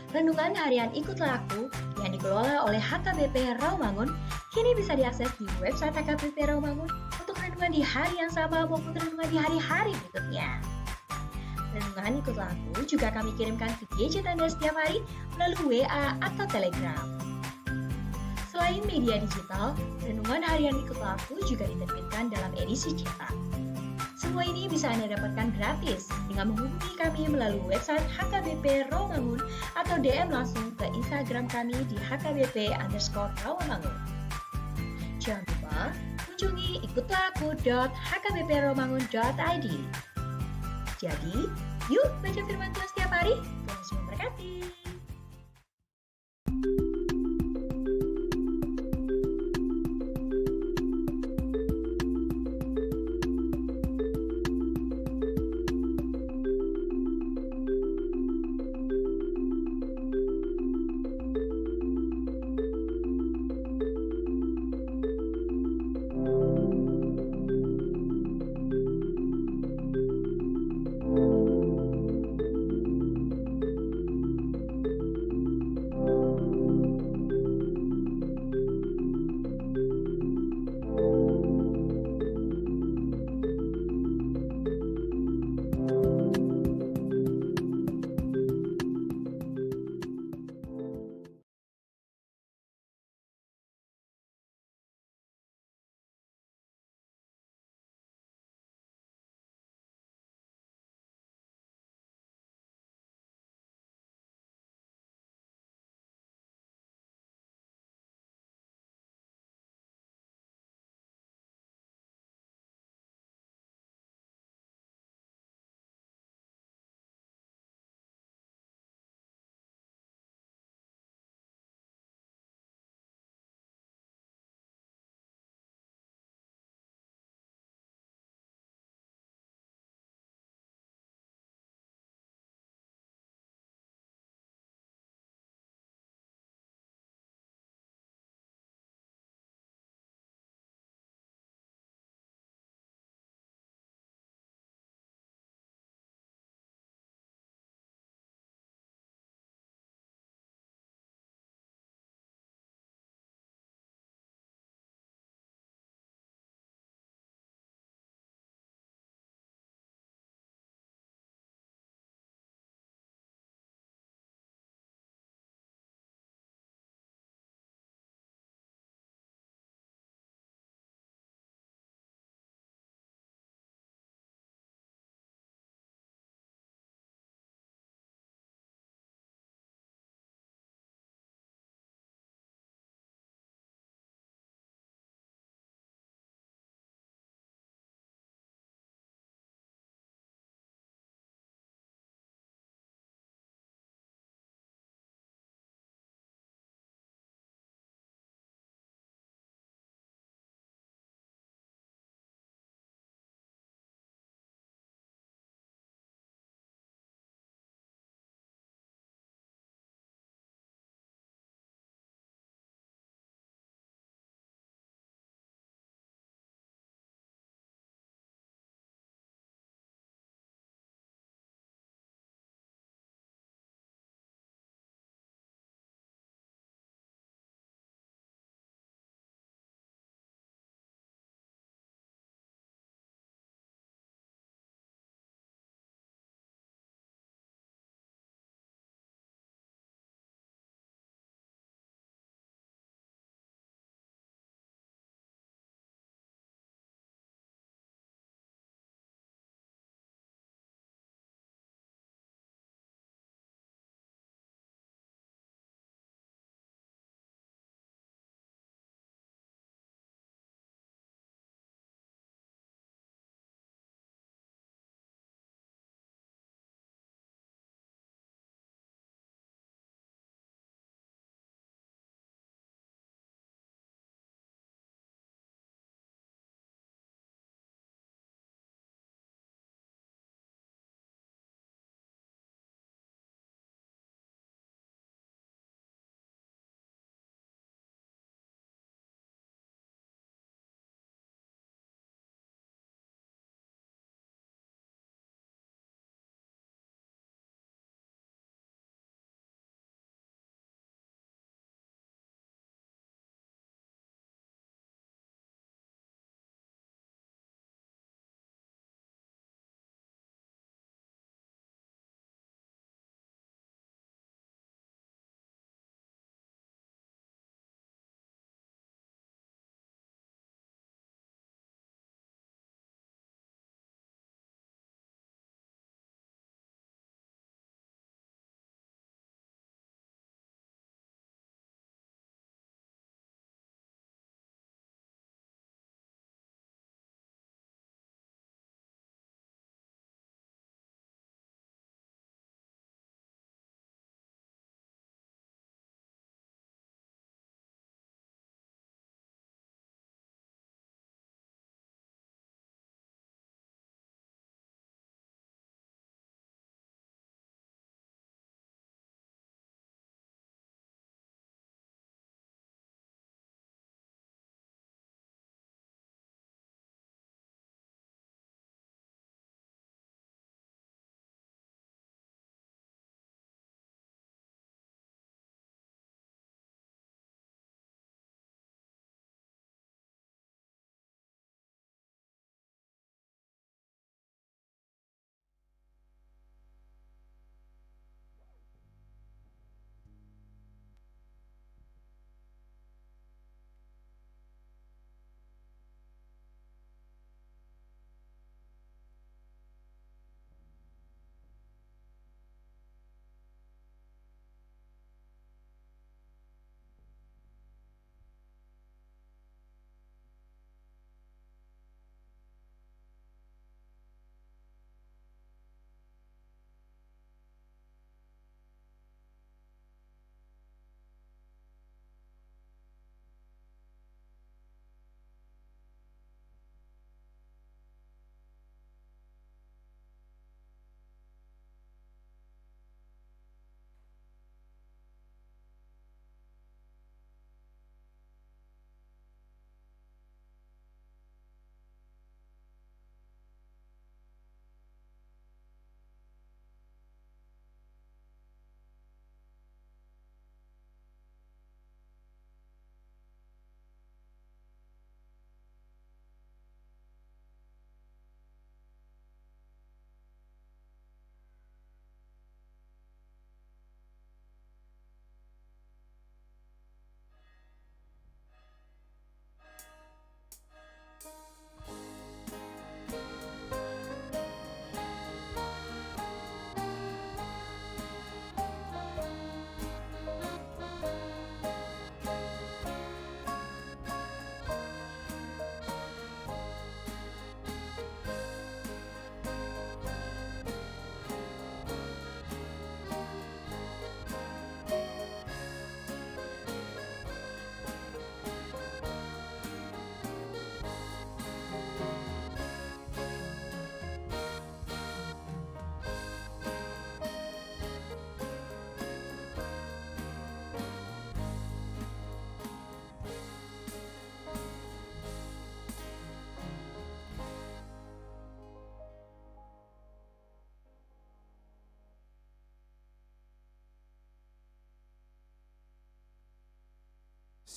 Renungan harian Ikutlah Aku yang dikelola oleh HKBP Rawamangun kini bisa diakses di website HKBP Rawamangun untuk renungan di hari yang sama maupun renungan di hari-hari berikutnya. Renungan Ikutlah Aku juga kami kirimkan ke gadget Anda setiap hari melalui WA atau Telegram. Selain media digital, renungan harian Ikutlah Aku juga diterbitkan dalam edisi cetak. Semua ini bisa Anda dapatkan gratis dengan menghubungi kami melalui website HKBP Rawamangun atau DM langsung ke Instagram kami di hkbp_rawamangun. Jangan lupa kunjungi ikutlahku.hkbprawamangun.id. Jadi, yuk baca firman Tuhan setiap hari. Tuhan Yesus memberkati.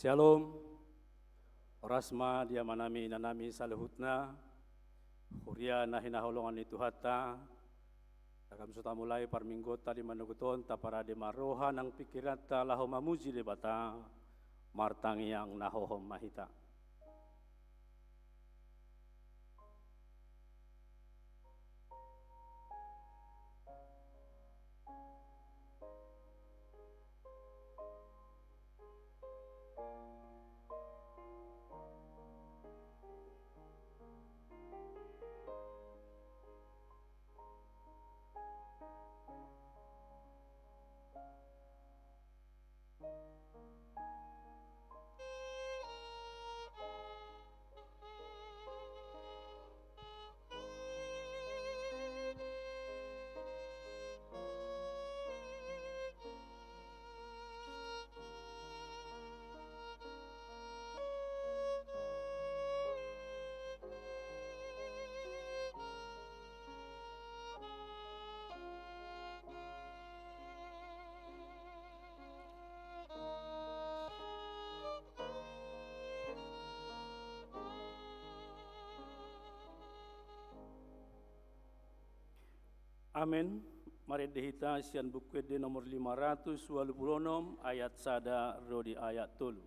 Shalom, orasma dia manami nanami saluhutna, huria nahina holongan itu hatta, takam suta mulai parminggota di manuguton tapara di maroha nang pikiran ta laho mamuji di bata, martang yang nahohom mahita. Amin. Mari dihita sian buku di nomor 526 ayat sada rodi ayat tulu.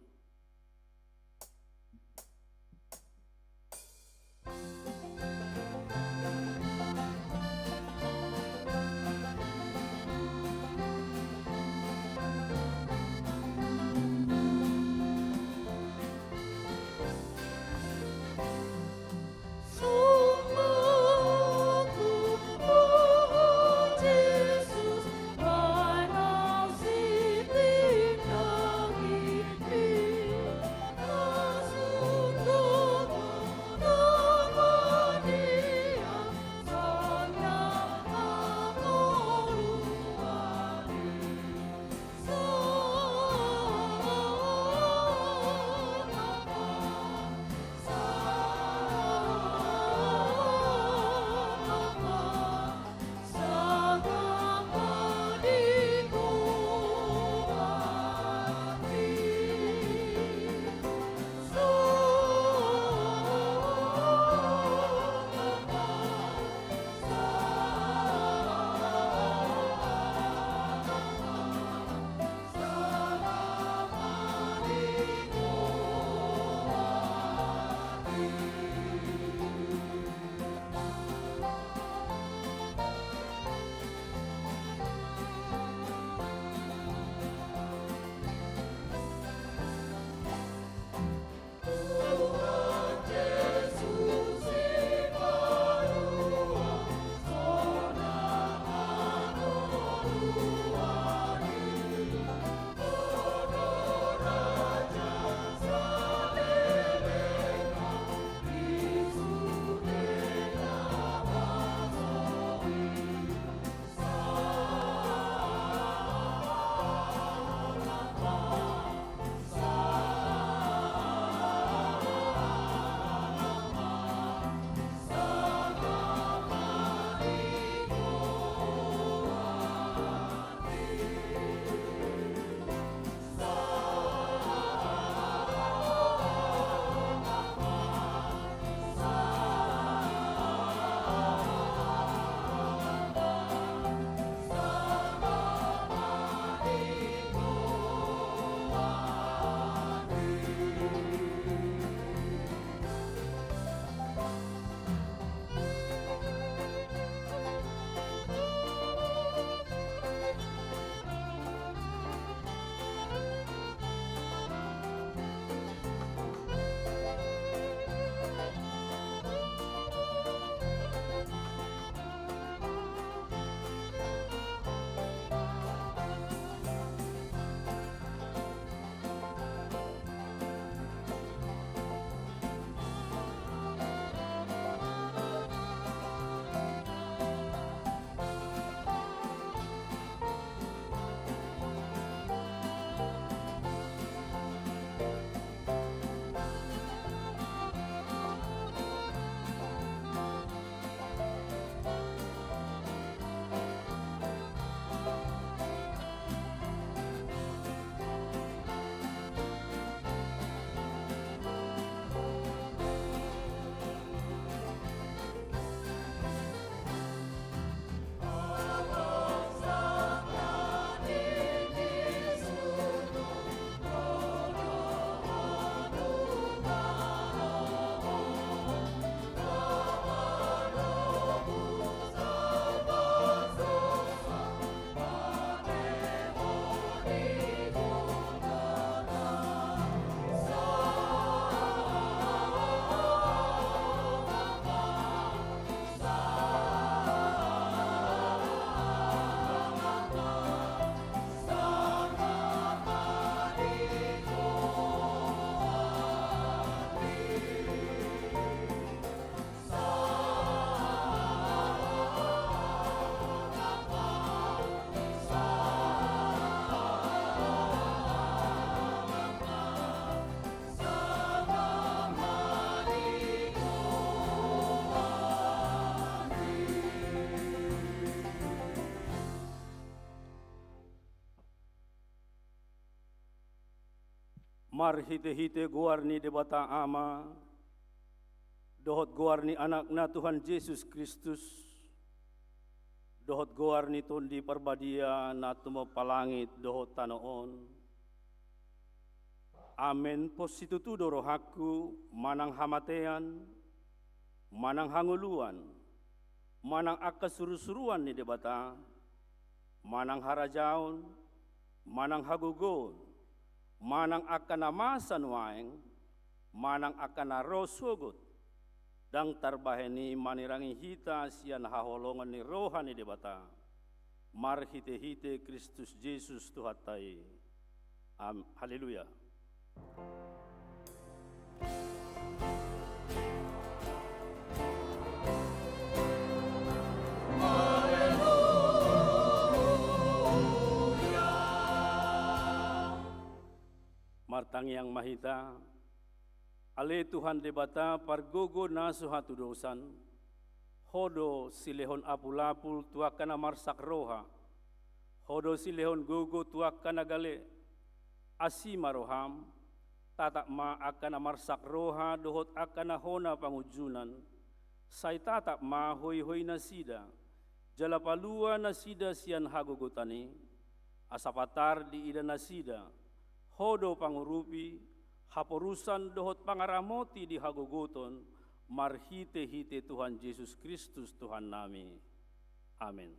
Mar hite-hite guarni debata ama, dohot guarni anakna Tuhan Yesus Kristus, dohot guarni tundi parbadia na tumapalangit dohot tanoon. Amen positutudo rohaku manang hamatean, manang hanguluan, manang akasurusuruan ni debata, manang harajaon, manang hagugon, manang akanamasan waeng, manang akanaroswogot, dang tarbaheni manirangi hita sian haholongan ni rohani debata, mar hite-hite Kristus Yesus Tuhatai. Haleluya. Martang yang mahita, ale Tuhan debata pargogo na suhatu dosan, hodo silehon apul-apul tuakana marsak roha, hodo silehon gogo tuakana gale, asima roham, tatak ma akana marsak roha dohot akana hona pangujunan, say tatak ma hoy-hoy na sida, jalapalua na sida sian hagugutani, asapatar di ida na sida, hodo pangurupi, haporusan dohot pangaramoti di haguguton, marhite-hite Tuhan Yesus Kristus Tuhan nami. Amin.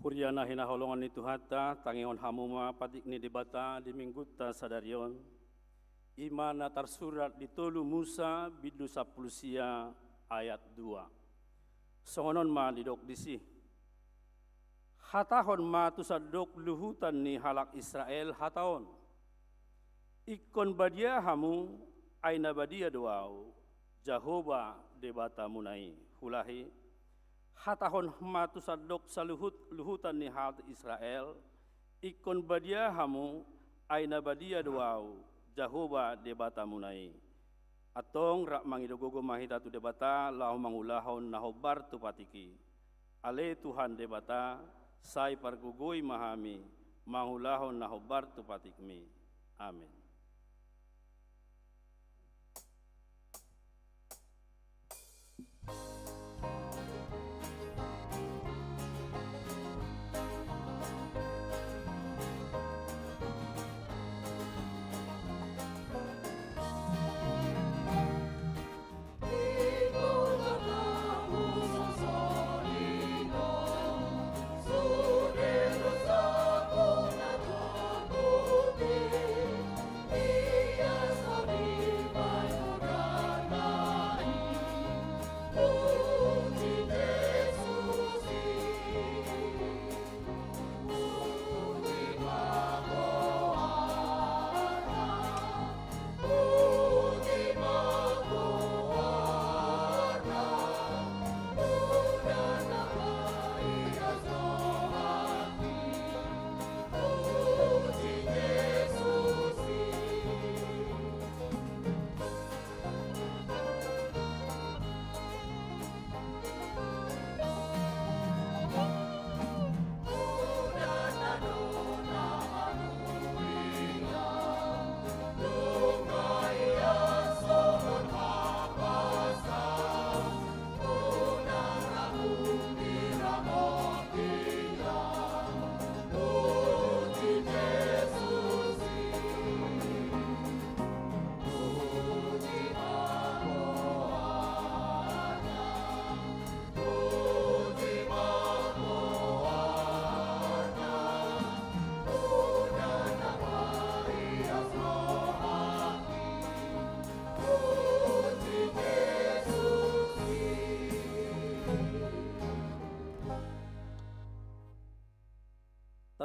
Kuryana hinaholongan ni Tuhata, tangion hamuma patik ni debata di mingguta sadarion. Ima na tersurat di tolu Musa bidu 10 ayat 2. Songonon ma lidok disi. Hatahon ma tusadok luhutan ni halak Israel hataon. Ikon badia hamu aina badia doau. Jahoba debata munai hulahi. Hatahon matu sadok saluhut luhutan ni halt Israel, ikon badia hamu aina badia doau, Jahoba debata munai. Atong rak mangidogogo mahita tu debata lau mangulahon nahobar tu patiki. Ale Tuhan debata sai pargugoi mahami mangulahon nahobar tu patikmi. Amin.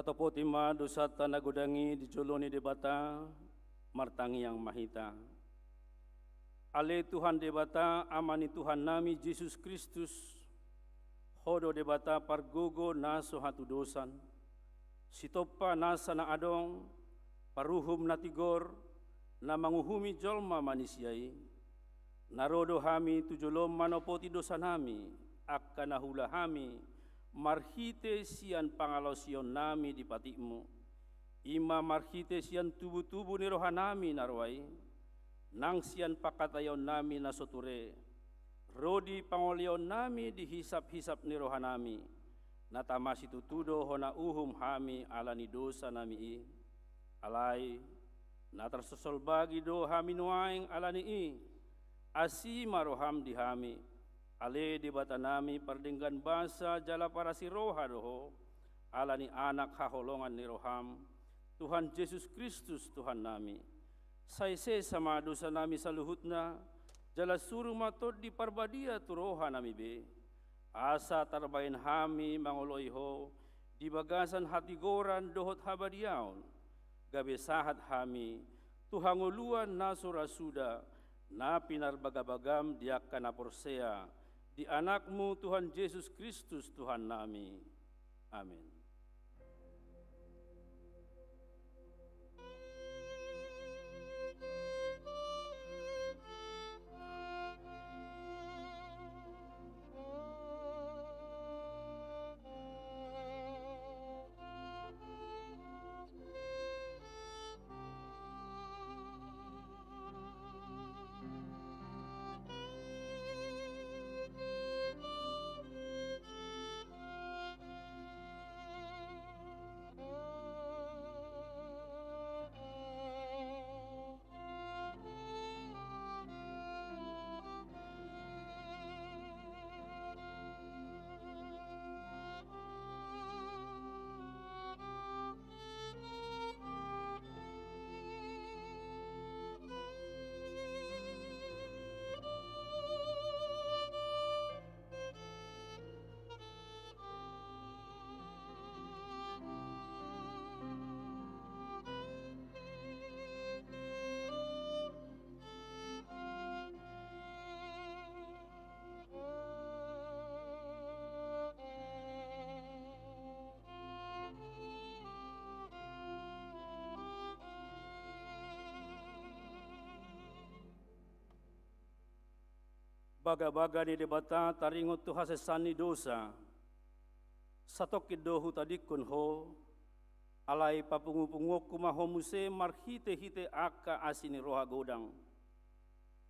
Tatopo tima dosata nagodangi dijoloni debata martangi yang mahita. Ale Tuhan debata amani Tuhan nami Yesus Kristus hodo debata pargogo naso hatu dosan sitopa nasa na adong paruhum na tigor na manguhumi jolma manisiai narodo hami tujolom manopoti dosa nami akka nahula hami marhite sian pangalosion nami di patimu ima marhite sian tubuh-tubuh ni rohanami narwai nang sian pakatayon nami nasoture rodi pangolion nami dihisap-hisap ni rohanami natamasi tutudo hona uhum hami alani dosa nami i alai natarsosol bagi do hami nuaing alani i asi maroham di hami ale di bata nami pardenggan basa jala para si roha doho alani anak haholongan ni roham Tuhan Yesus Kristus Tuhan nami saise sama dosa nami saluhutna jala suruh matod di parbadia turoha nami be asa tarbain hami mangoloiho di bagasan hati goran dohot habadiaon gabe sahat hami tuhanguluan nasura suda na pinarbagabagam diakka na porsea di anakmu Tuhan Yesus Kristus Tuhan nami amin. Baga-baga ni debata taringot tu hasesani dosa satok kidohu tadikun ho alai papungu-pungu kumaho muse marhite-hite aka asini roha godang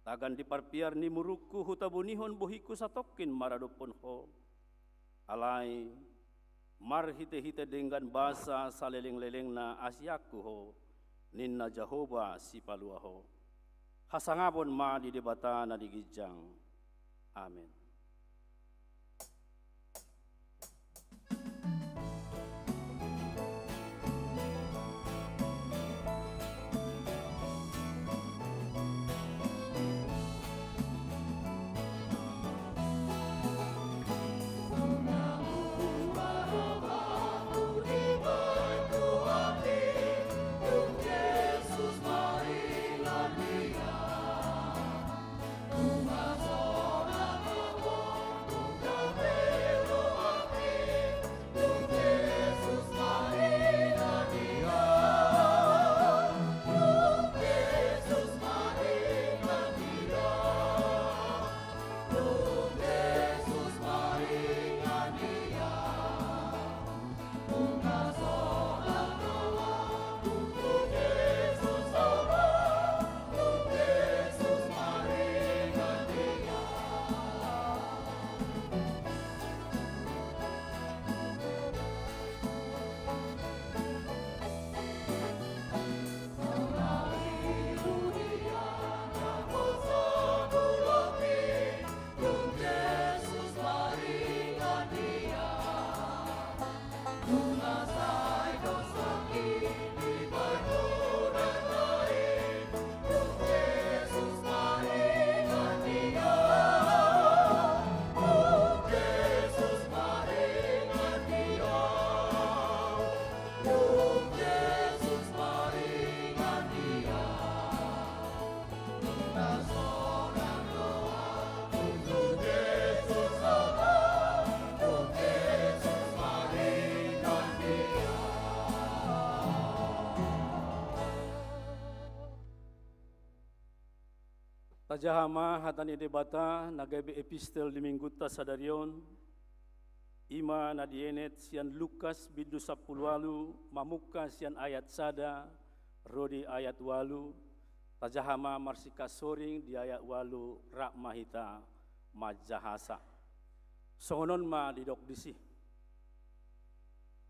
tagan diparpiar ni muruku hutabunihon bohiku satokin maradopon ho alai marhite-hite dengan basa saleleng-leleng na asyaku ho ninna Jehovah si palua ho hasangapon ma di debata na digijang. Amin. Uma zona Tajahama hatani debata nagabe epistel di mingguta sadarion ima na dienet sian Lukas bidu 10 mamuka sian ayat sada rodi ayat walu tajahama marsika soring di ayat walu rak mahita majahasa songonon ma didok disi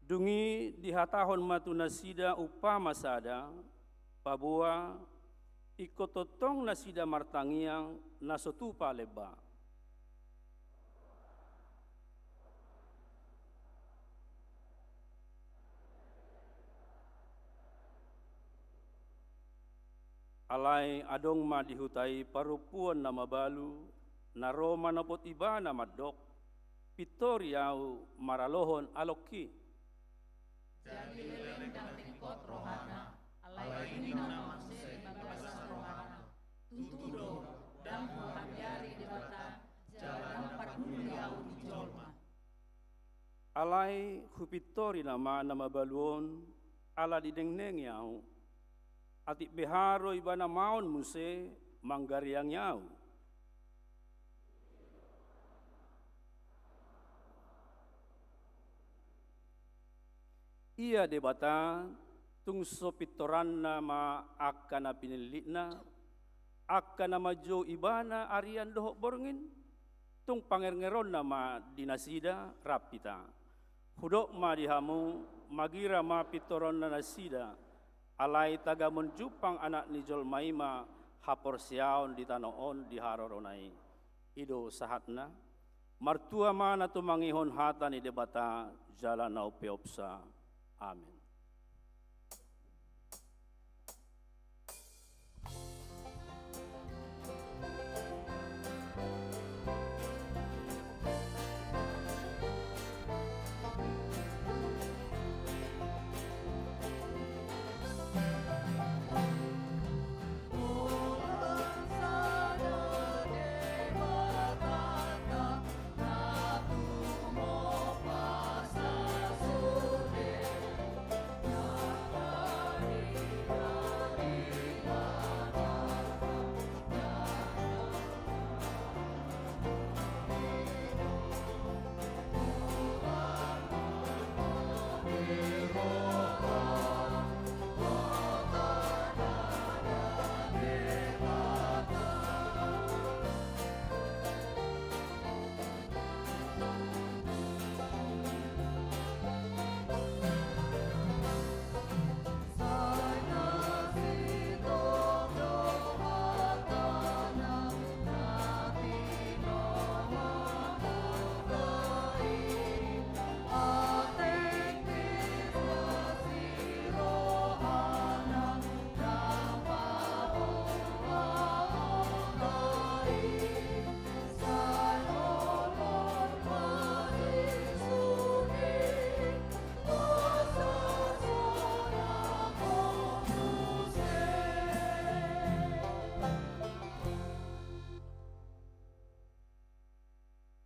dungi dihatahon matunasida upama sada pabua ikototong nasida martangiang nasotupa leba. Alai adong ma dihutai parupuan nama balu, naroma napot iba na madok, pitoriau maralohon aloki. Jadi lelendang tingkot rohana, alai ini nama manusia bahasa rohana. Tutudo dan muhamyari debata, jalan patmuliau di jolma. Alai hupitori nama baluon, ala didengneng yau, atik beharo ibana maun muse manggariang yau. Ia debata tungso pitoran nama akana pinilitna akana maju ibana arian dohok borngin tung pangeron nama dinasida rapita hudok ma dihamu magira ma pitoron na nasida alai taga menjupang anak nijol maima hapor siaon di tanoon di haroronai ido sahatna martua mana tu mangihon hata ni debata jalan nau peopsa. Amin.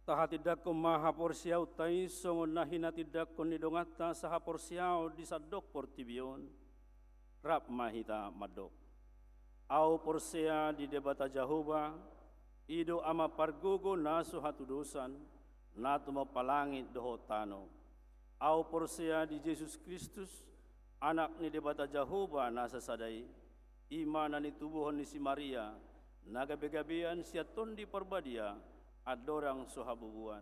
Taha tidak ko maha porsiau tai songon nahina tidak ko nidongata saha porsiau disadok portibion rap mahita madok. Au porsia di debata Jahoba ido ama pargogo naso hatu dosan natu mapalangit doho tano. Au porsia di Yesus Kristus anak ni debata Jahoba nasa sadai imana ni tubuhon ni si Maria nagabegabean siaton di perbadia adorang sohabubuan.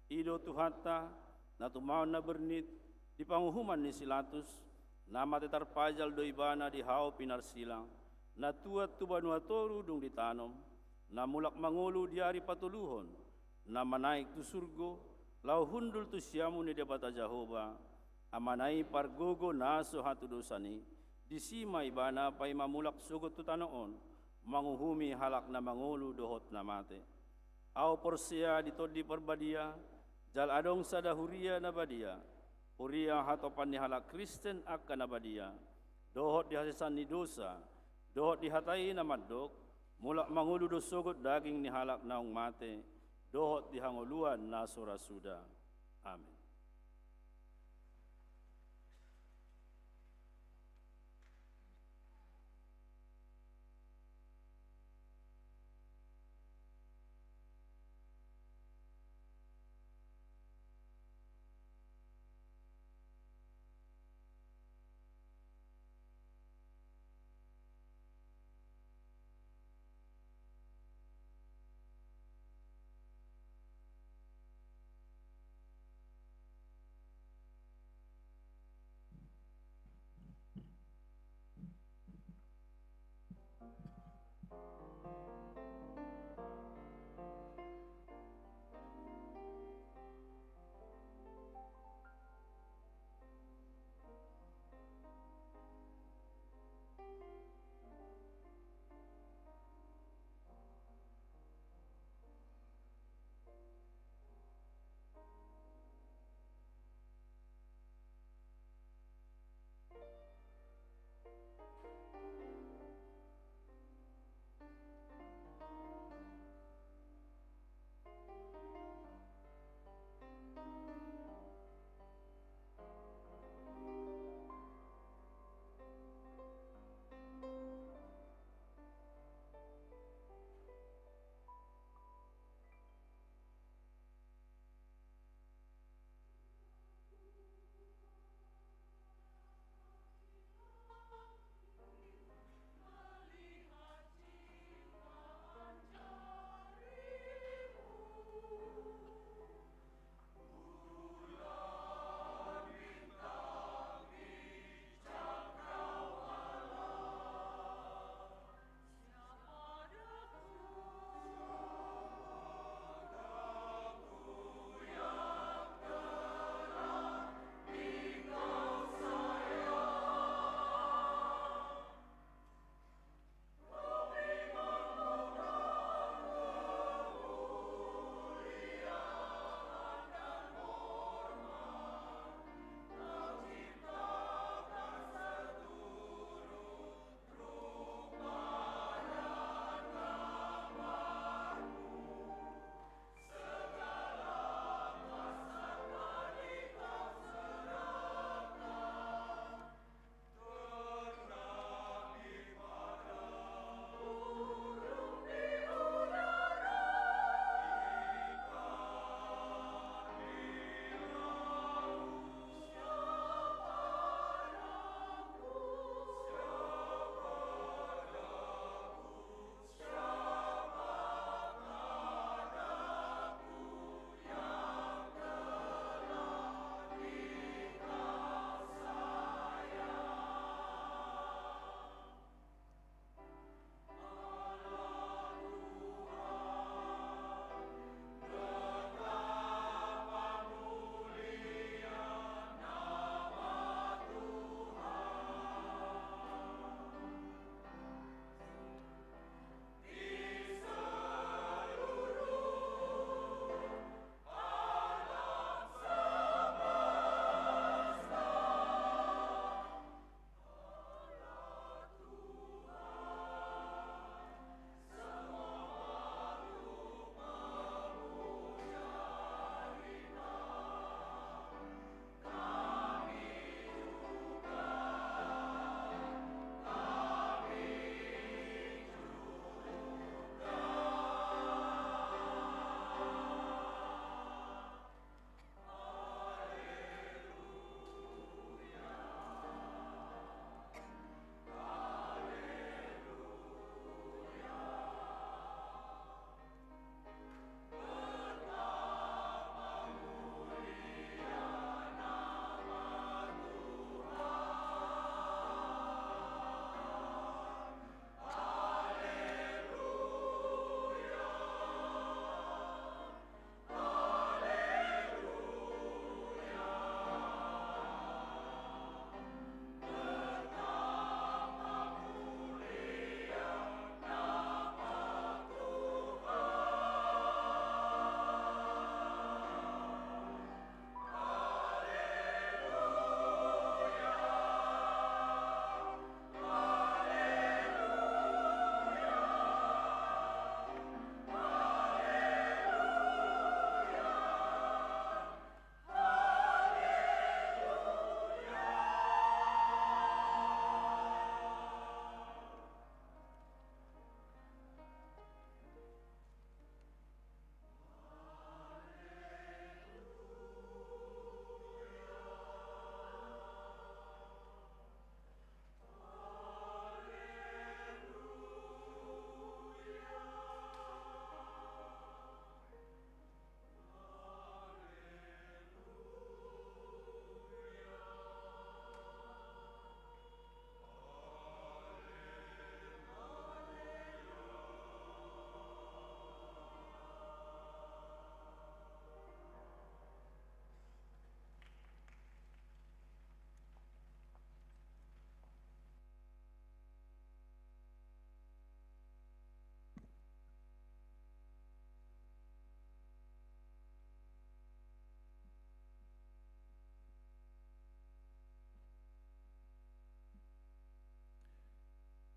Ido tuhata na tumao na bernit di panguhuman ni silatus nama tetar pajal doibana di hao pinar silang na tuat tubanuatoru dung ditanom na mulak mangulu di hari patuluhon na manaik tu surgo lau hundul tu siamu ni debata Jahoba amanai pargogo naso hatu dosani disima ibana pai mamulak sugot tu tanoon manguhumi halak na mangulu dohot na mate. Au porsia ditodi perbadia, jal adong sada huria nabadia, huria hatopan ni halak Kristen akan nabadia, dohot dihasesan ni dosa, dohot dihatai namadok, mulak mangulu dosogot daging ni halak naung mate, dohot dihanguluan nasura suda. Amin.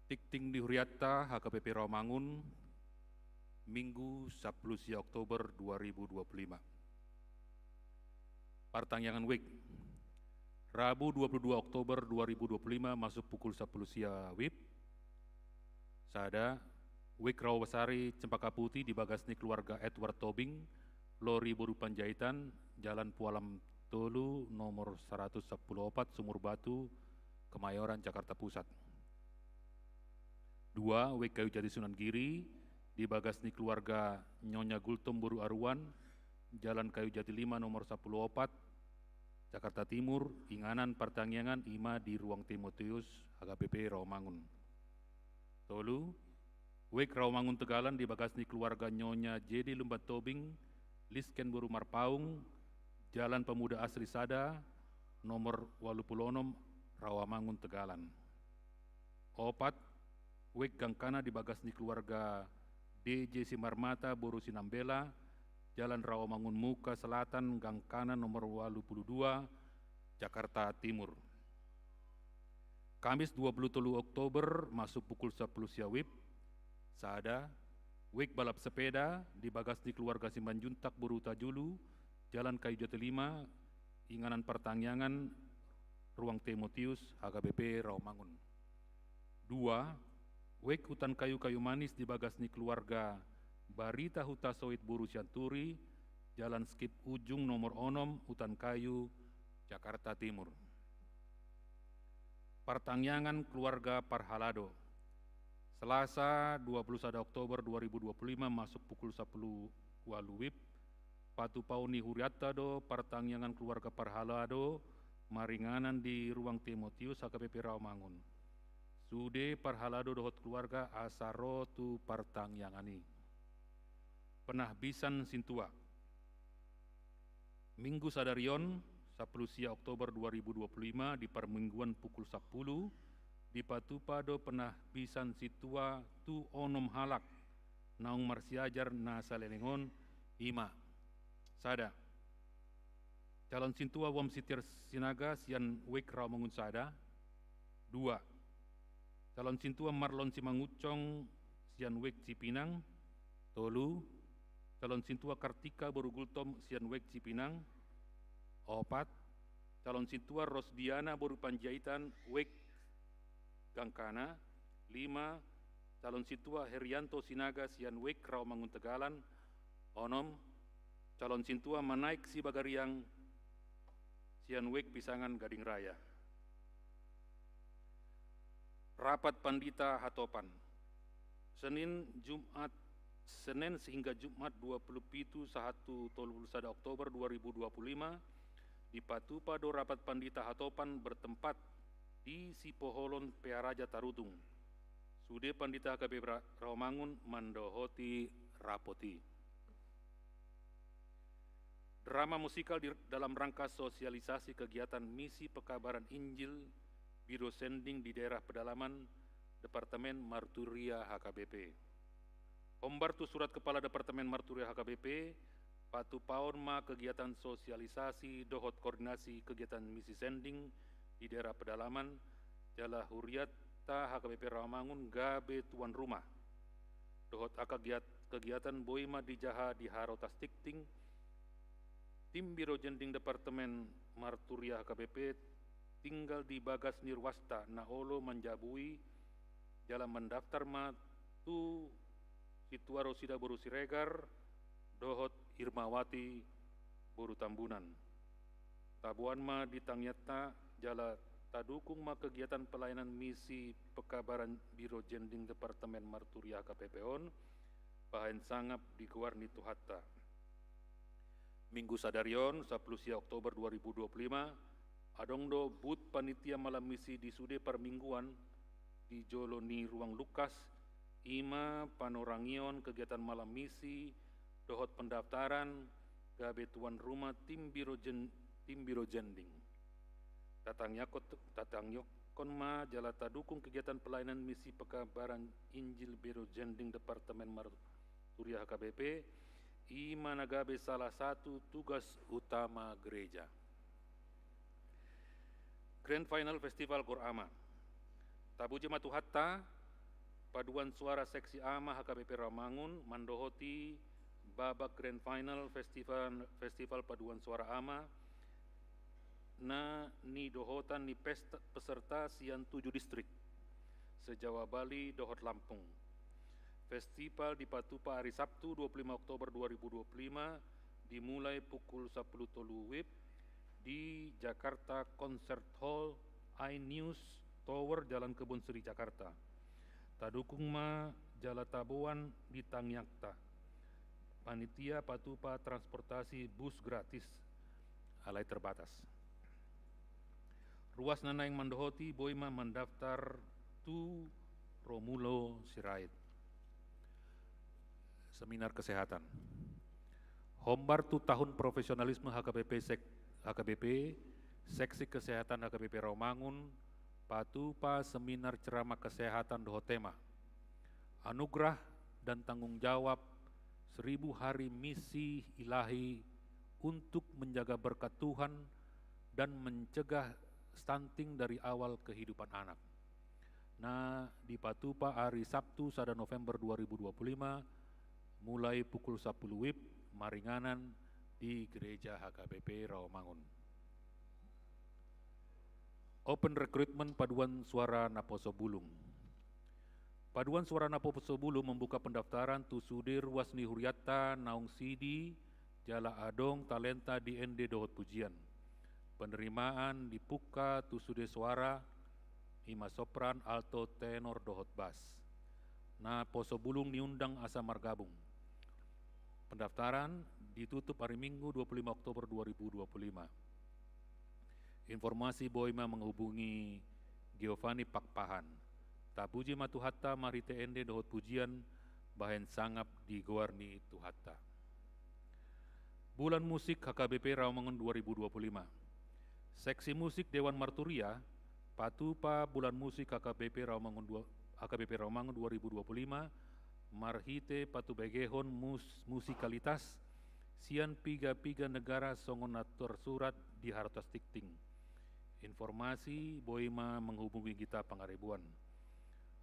Tikting di Huriatta HKBP Rawamangun, Minggu 10 Oktober 2025. Partangyangan WIK, Rabu 22 Oktober 2025 masuk pukul 10 siang WIB. Sada, WIK Rawasari Cempaka Putih di Bagasni keluarga Edward Tobing, Lori Boru Panjaitan, Jalan Pualam Tolu, nomor 114, Sumur Batu, Kemayoran, Jakarta Pusat. 2. WIK Kayu Jati Sunan Giri di Bagasni keluarga Nyonya Gultom Boru Aruan, Jalan Kayu Jati 5 nomor 104, Jakarta Timur, Inganan Partangyangan Ima di Ruang Timotius HKBP Rawamangun. Tolu, WIK Rawamangun Tegalan di Bagasni keluarga Nyonya Jedi Lumbat Tobing, Lisken Boru Marpaung, Jalan Pemuda Asri Sada, nomor 86, Rawamangun Tegalan. 4. WIK Gangkana di Bagasni keluarga DJ Simarmata Boru Sinambela, Jalan Rawamangun Muka Selatan, Gangkana nomor 82, Jakarta Timur. Kamis 23 Oktober masuk pukul 10 siang WIB. Sada, WIK Balap Sepeda di Bagasni keluarga Simanjuntak Boru Tajulu, Jalan Kayu Jati 5, Inganan Partangyangan, Ruang Timotius HKBP Rawamangun. 2. WIK Hutan Kayu-Kayu Manis di Bagasni keluarga Barita Huta Soit Boru Sianturi, Jalan Skip Ujung nomor 6, Hutan Kayu, Jakarta Timur. Partangyangan keluarga Parhalado, Selasa 21 Oktober 2025 masuk pukul 10 walu WIB. Patu Pauni Huriatta do Partangyangan keluarga Parhalado, Maringanan di Ruang Timotius HKBP Rawamangun. Sude Parhalado dohot keluarga Asarotu Partangyangani. Penahbisan Sintua, Minggu Sadarion 10 Oktober 2025 di permingguan pukul 10 di Patupado penahbisan Sintua tu onom halak naung marsiajar na salelengon ima. Sada, calon Sintua wam sitir sinaga sian WIK Rawamangun Sada. 2. Calon Sintua Marlon Simangucong sian WIK Cipinang. Tolu, calon Sintua Kartika Boru Gultom sian WIK Cipinang. 4. Calon Sintua Rosdiana Boru Panjaitan WIK Gangkana. 5. Calon Sintua Herianto Sinaga sian WIK Rawamangun Tegalan. 6. Calon Sintua Manaik Sibagariang sian WIK Pisangan Gading Raya. Rapat Pandita Hatopan, Senin sehingga Jumat 27 Oktober 2025 di Patupado Rapat Pandita Hatopan bertempat di Sipoholon Pearaja Tarutung. Sude Pandita HKBP Rawamangun mandohoti rapoti. Drama musikal dalam rangka sosialisasi kegiatan misi pekabaran Injil Biro Sending di daerah pedalaman Departemen Marturia HKBP. Pembartu Surat Kepala Departemen Marturia HKBP, Patu Paorma kegiatan sosialisasi dohot koordinasi kegiatan misi sending di daerah pedalaman Jala Huriatta HKBP Rawamangun Gabe tuan rumah. Dohot kegiatan boima di Jaha di Harotas Tikting, tim Biro Jending Departemen Marturia HKBP tinggal di Bagas Nirwasta Naolo Manjabui, jalan mendaftar tu Situa Rosida Boru Siregar, dohot Irmawati Boru Tambunan. Tabuan ma di Tangyata jala tadukung ma kegiatan pelayanan misi pekabaran Biro Jending Departemen Marturia KPPON, bahan sangap di Guarni Tuhatta. Minggu Sadarion 10 Oktober 2025 Adongdo but panitia malam misi di Sude Permingguan di Joloni Ruang Lukas, Ima Panorangion kegiatan malam misi, dohot pendaftaran, gabe tuan rumah tim Biro Jending. Tatangyokon ma jalata dukung kegiatan pelayanan misi pekabaran Injil Biro Jending Departemen Marturia HKBP, Ima nagabe salah satu tugas utama gereja. Grand Final Festival Gorama, Tabu Jematu Hatta, Paduan suara seksi AMA HKBP Rawamangun mandohoti babak Grand Final Festival Paduan Suara AMA na ni dohotan ni peserta sian 7 distrik sejawa Bali dohot Lampung. Festival di Patupa hari Sabtu 25 Oktober 2025 dimulai pukul 10.00 WIB di Jakarta Concert Hall iNews Tower Jalan Kebun Seri Jakarta. Tadukung ma Jala Tabuan di Tangyakta. Panitia Patupa transportasi bus gratis alai terbatas. Ruas nana yang mandohoti boima mendaftar tu Romulo Sirait. Seminar kesehatan. Hombar tu tahun profesionalisme HKBP Seksi Kesehatan HKBP Rawamangun Patupa seminar ceramah kesehatan doho tema Anugerah dan tanggung jawab 1000 hari misi ilahi untuk menjaga berkat Tuhan dan mencegah stunting dari awal kehidupan anak. Nah, di Patupa hari Sabtu 1 November 2025 mulai pukul 10 WIB maringanan di Gereja HKBP Rawamangun. Open Recruitment Paduan Suara Naposo Bulung. Paduan Suara Naposo Bulung membuka pendaftaran tu Sudir Wasni Huriata Naung Sidi Jala Adong Talenta di ND Dohot Pujian. Penerimaan dibuka tu Sudir Suara Ima Sopran Alto Tenor Dohot Bas. Naposo Bulung diundang asa margabung. Pendaftaran ditutup hari Minggu 25 Oktober 2025. Informasi boima menghubungi Giovanni Pakpahan. Tabuji Matuhatta Mari TND Dohot Pujian Bahen Sangap di Goarni Tuhatta. Bulan Musik HKBP Rawamangun 2025. Seksi Musik Dewan Marturia Patupa Bulan Musik HKBP Rawamangun 2025 Marhite Patubegehon Musikalitas Sian piga-piga negara songon atur surat di Hartas Tikting. Informasi boima menghubungi kita pangaribuan.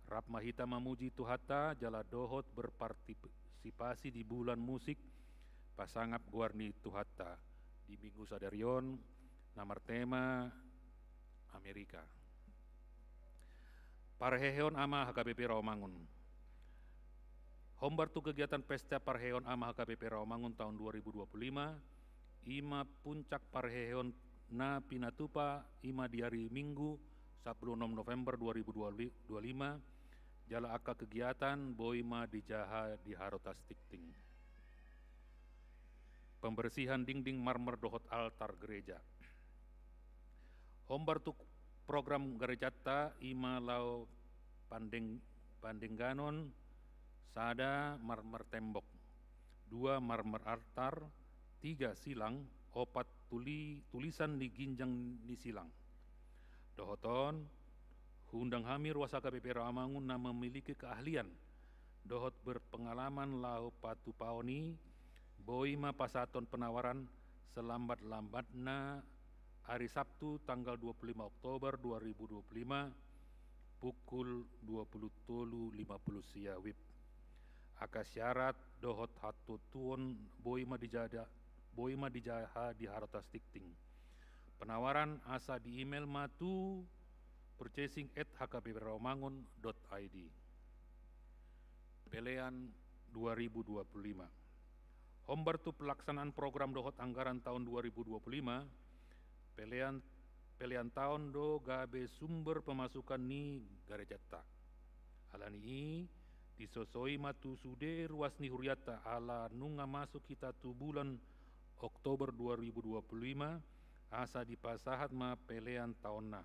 Rapma Hita Mamuji Tuhata Jala Dohot berpartisipasi di bulan musik Pasangap Guarni Tuhata di Minggu Sadarion namar tema Amerika. Parheheon Ama HKBP Rawamangun. Hombar tu kegiatan pesta Parheheon Ama HKBP Rawamangun tahun 2025 ima puncak Parheheon na Pinatupa ima di hari Minggu 16 November 2025 jala aka kegiatan boima di Jaha di Harotas Tikting. Pembersihan dinding marmer dohot altar gereja. Hombar tu program gerejata ima lau pandengganon sada marmer tembok, 2 marmer altar, 3 silang, 4 tulisan di ginjang di silang. Dohoton, Hundang Hamir Wasaka BP Rawamangun na memiliki keahlian, dohot berpengalaman lau patu paoni, boima pasaton penawaran selambat-lambatna hari Sabtu tanggal 25 Oktober 2025 pukul 20.50 sia WIB. Aka syarat dohot hatutuon boima di Jaha di Harotas Tikting. Penawaran asa di email matu purchasing@hkbprawamangun.id. Pelean 2025. Hombar tu pelaksanaan program dohot anggaran tahun 2025. Pelean tahun do gabe sumber pemasukan ni garejata. Alani disosoi matu sude ruasni huriata ala nunga masuk kita tu bulan Oktober 2025 asa dipasahat ma pelean tahun na.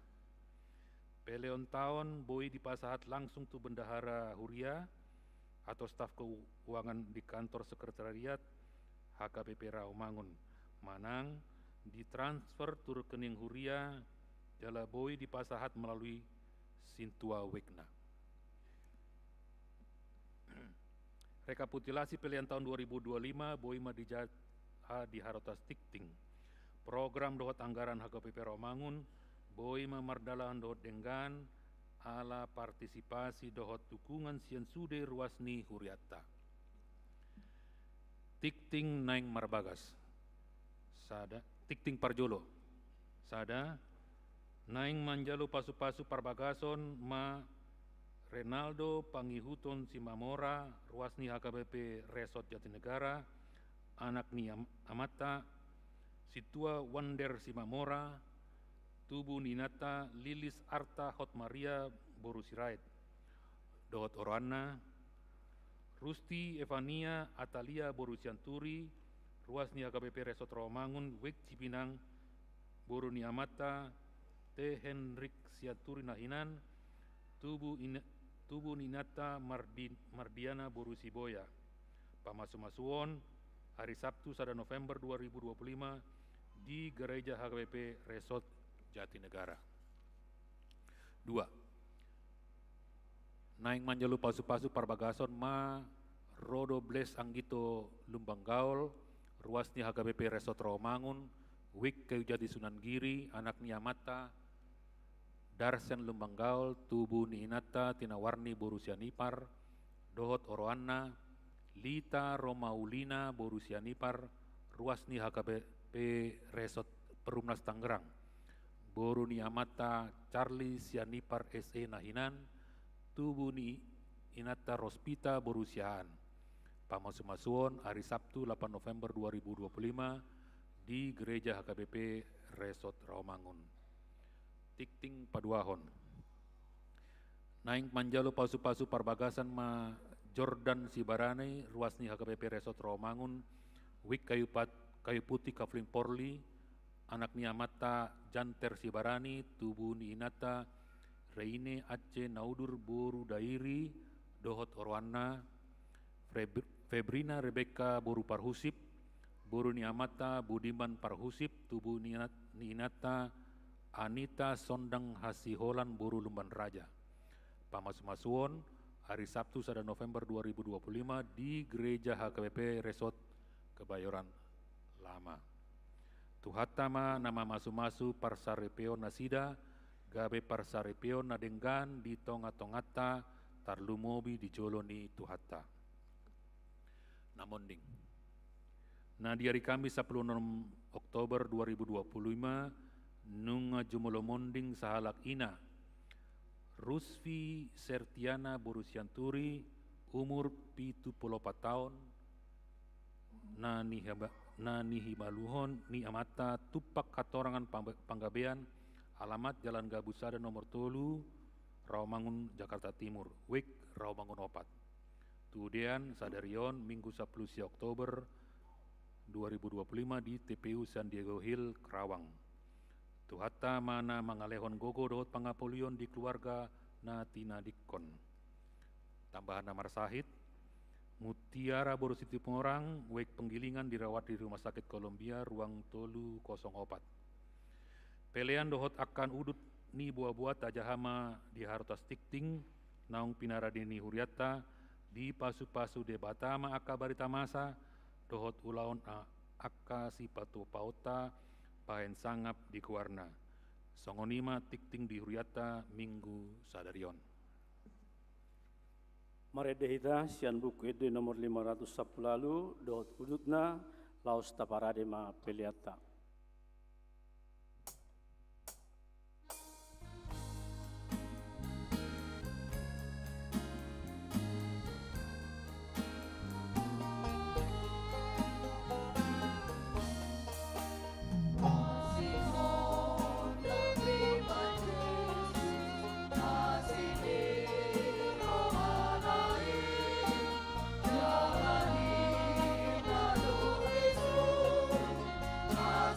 Peleon tahun boi dipasahat langsung tu bendahara huria atau staf keuangan di kantor sekretariat HKBP Rawamangun. Manang ditransfer tu rekening huria jala boi dipasahat melalui Sintua Wegna. Rekapitulasi pilihan tahun 2025 boima di Harotas Tikting. Program dohot anggaran HKBP Rawamangun boima mardalan dohot denggan ala partisipasi dohot dukungan sian sude ruasni huriatta. Tikting naing marbagas. Sada, tikting parjolo. Sada, naing manjalo pasu-pasu parbagason ma Renaldo Pangihuton Simamora, ruasni HKBP Resort Jatinegara, anak ni Amata, Situa Wander Simamora, Tubu Ninata Lilis Arta Hotmaria Borusirait, Dohot Orana, Rusti Evania Atalia Borusianturi, ruasni HKBP Resort Rawamangun, Wek Cipinang, Boru Niamata, T. Henrik Siaturi Nahinan, Tubu Ninata Mardiana Borusiboya. Pamasumasuon, hari Sabtu 1 November 2025 di Gereja HKBP Resort Jatinegara. 2. Naing manjalu pasu-pasu parbagason ma Rodo Bles Anggito Lumbang Gaul, ruasni HKBP Resort Rawamangun, Wik Kayu Jati Sunan Giri, anak Niamata, Darsen Lumbang Gaul, Tubu Niinata, Tinawarni Borusianipar, Dohot Oroana, Lita Romaulina Borusianipar, ruasni HKBP Resort Perumnas Tangerang, Boru Niamata Charlie Sianipar SE Nahinan, Tubu Niinata Rospita Borusiaan. Pamasumasuon hari Sabtu 8 November 2025 di Gereja HKBP Resort Rawamangun. Tikting paduahon. Naing manjalo pasu-pasu parbagasan ma Jordan Sibarane, ruasni HKBP Resort Rawamangun, Wik Kayu Putih Kafling Porli, anak Niamata Janter Sibarani, Tubu Niinata Reine Aceh Naudur Boru Dairi, Dohot Orwana, Febrina Rebecca Boru Parhusip, Boru Niamata Budiman Parhusip, Tubu Niinata Anita Sondang Hasiholan Boru Lumban Raja. Pamasumasuon hari Sabtu 1 November 2025 di Gereja HKBP Resort Kebayoran Lama. Tuhatama nama masu-masu Parsarepeo Nasida, Gabe Parsarepeo Nadenggan di Tonga-Tongata, Tarlumobi di Joloni Tuhatta. Namonding. Nah di hari Kamis 10 Oktober 2025, nunga jumolomonding sahalak ina, Rusfi Sertiana Borusianturi, umur 74 tahun, na nihimaluhon ni amata tupak katorangan panggabean, alamat Jalan Gabusada nomor 3, Rawamangun, Jakarta Timur, Wik Rawamangun Opat. Tudean sadarion Minggu 10 Oktober 2025 di TPU San Diego Hill, Kerawang. Tuhata mana mangalehon gogo dohot pangapolion di keluarga na tinadikon. Tambahan namar sahid, Mutiara Borositi Pengorang, Wek Penggilingan dirawat di Rumah Sakit Kolombia, ruang tolu 04. Pelean dohot akan udut ni buah-buah tajahama di Harotas Tikting, naung pinaradini huriata, di pasu-pasu debatama aka barita masa, dohot ulaon aka sipatu pauta, pahen sangap di kuarna. Songonima Tikting di huriata minggu sadarion. Maredehita sian buku ede nomor 510 lalu, dohot udutna, laos taparadema peliata. Jangan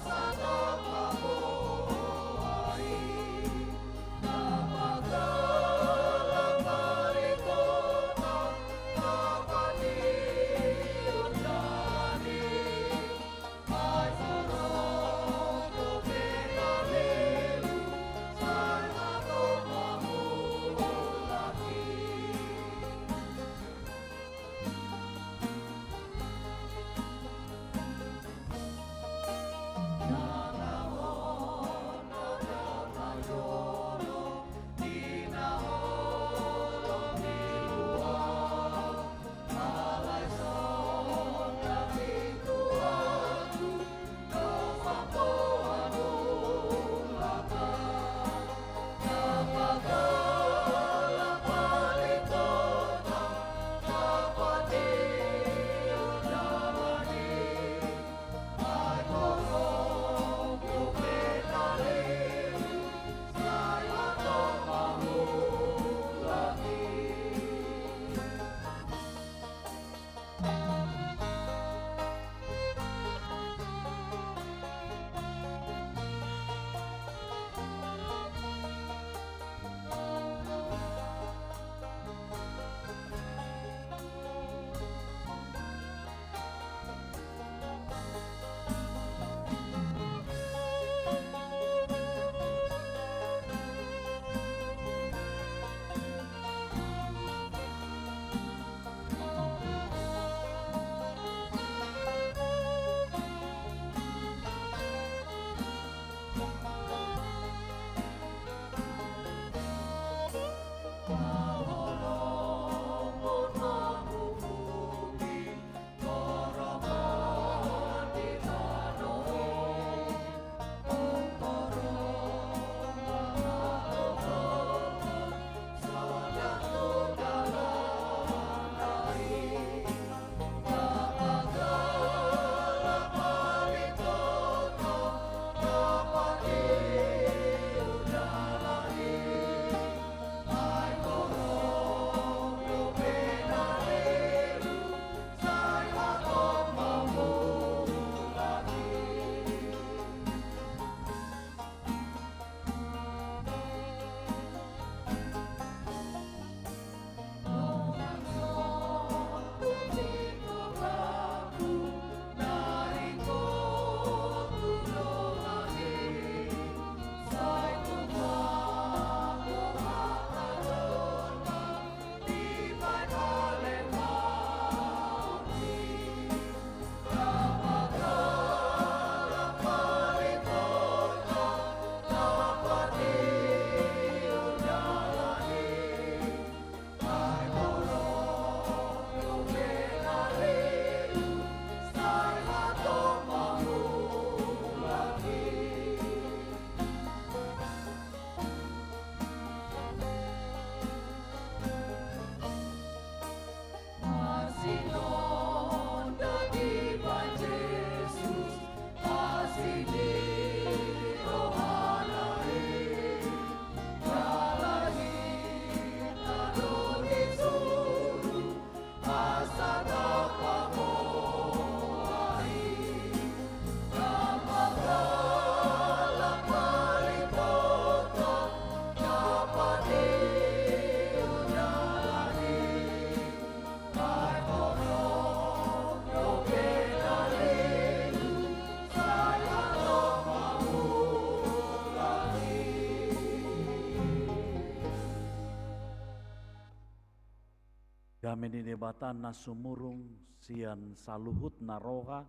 Gameni debatan nasumurung sian saluhut naroha,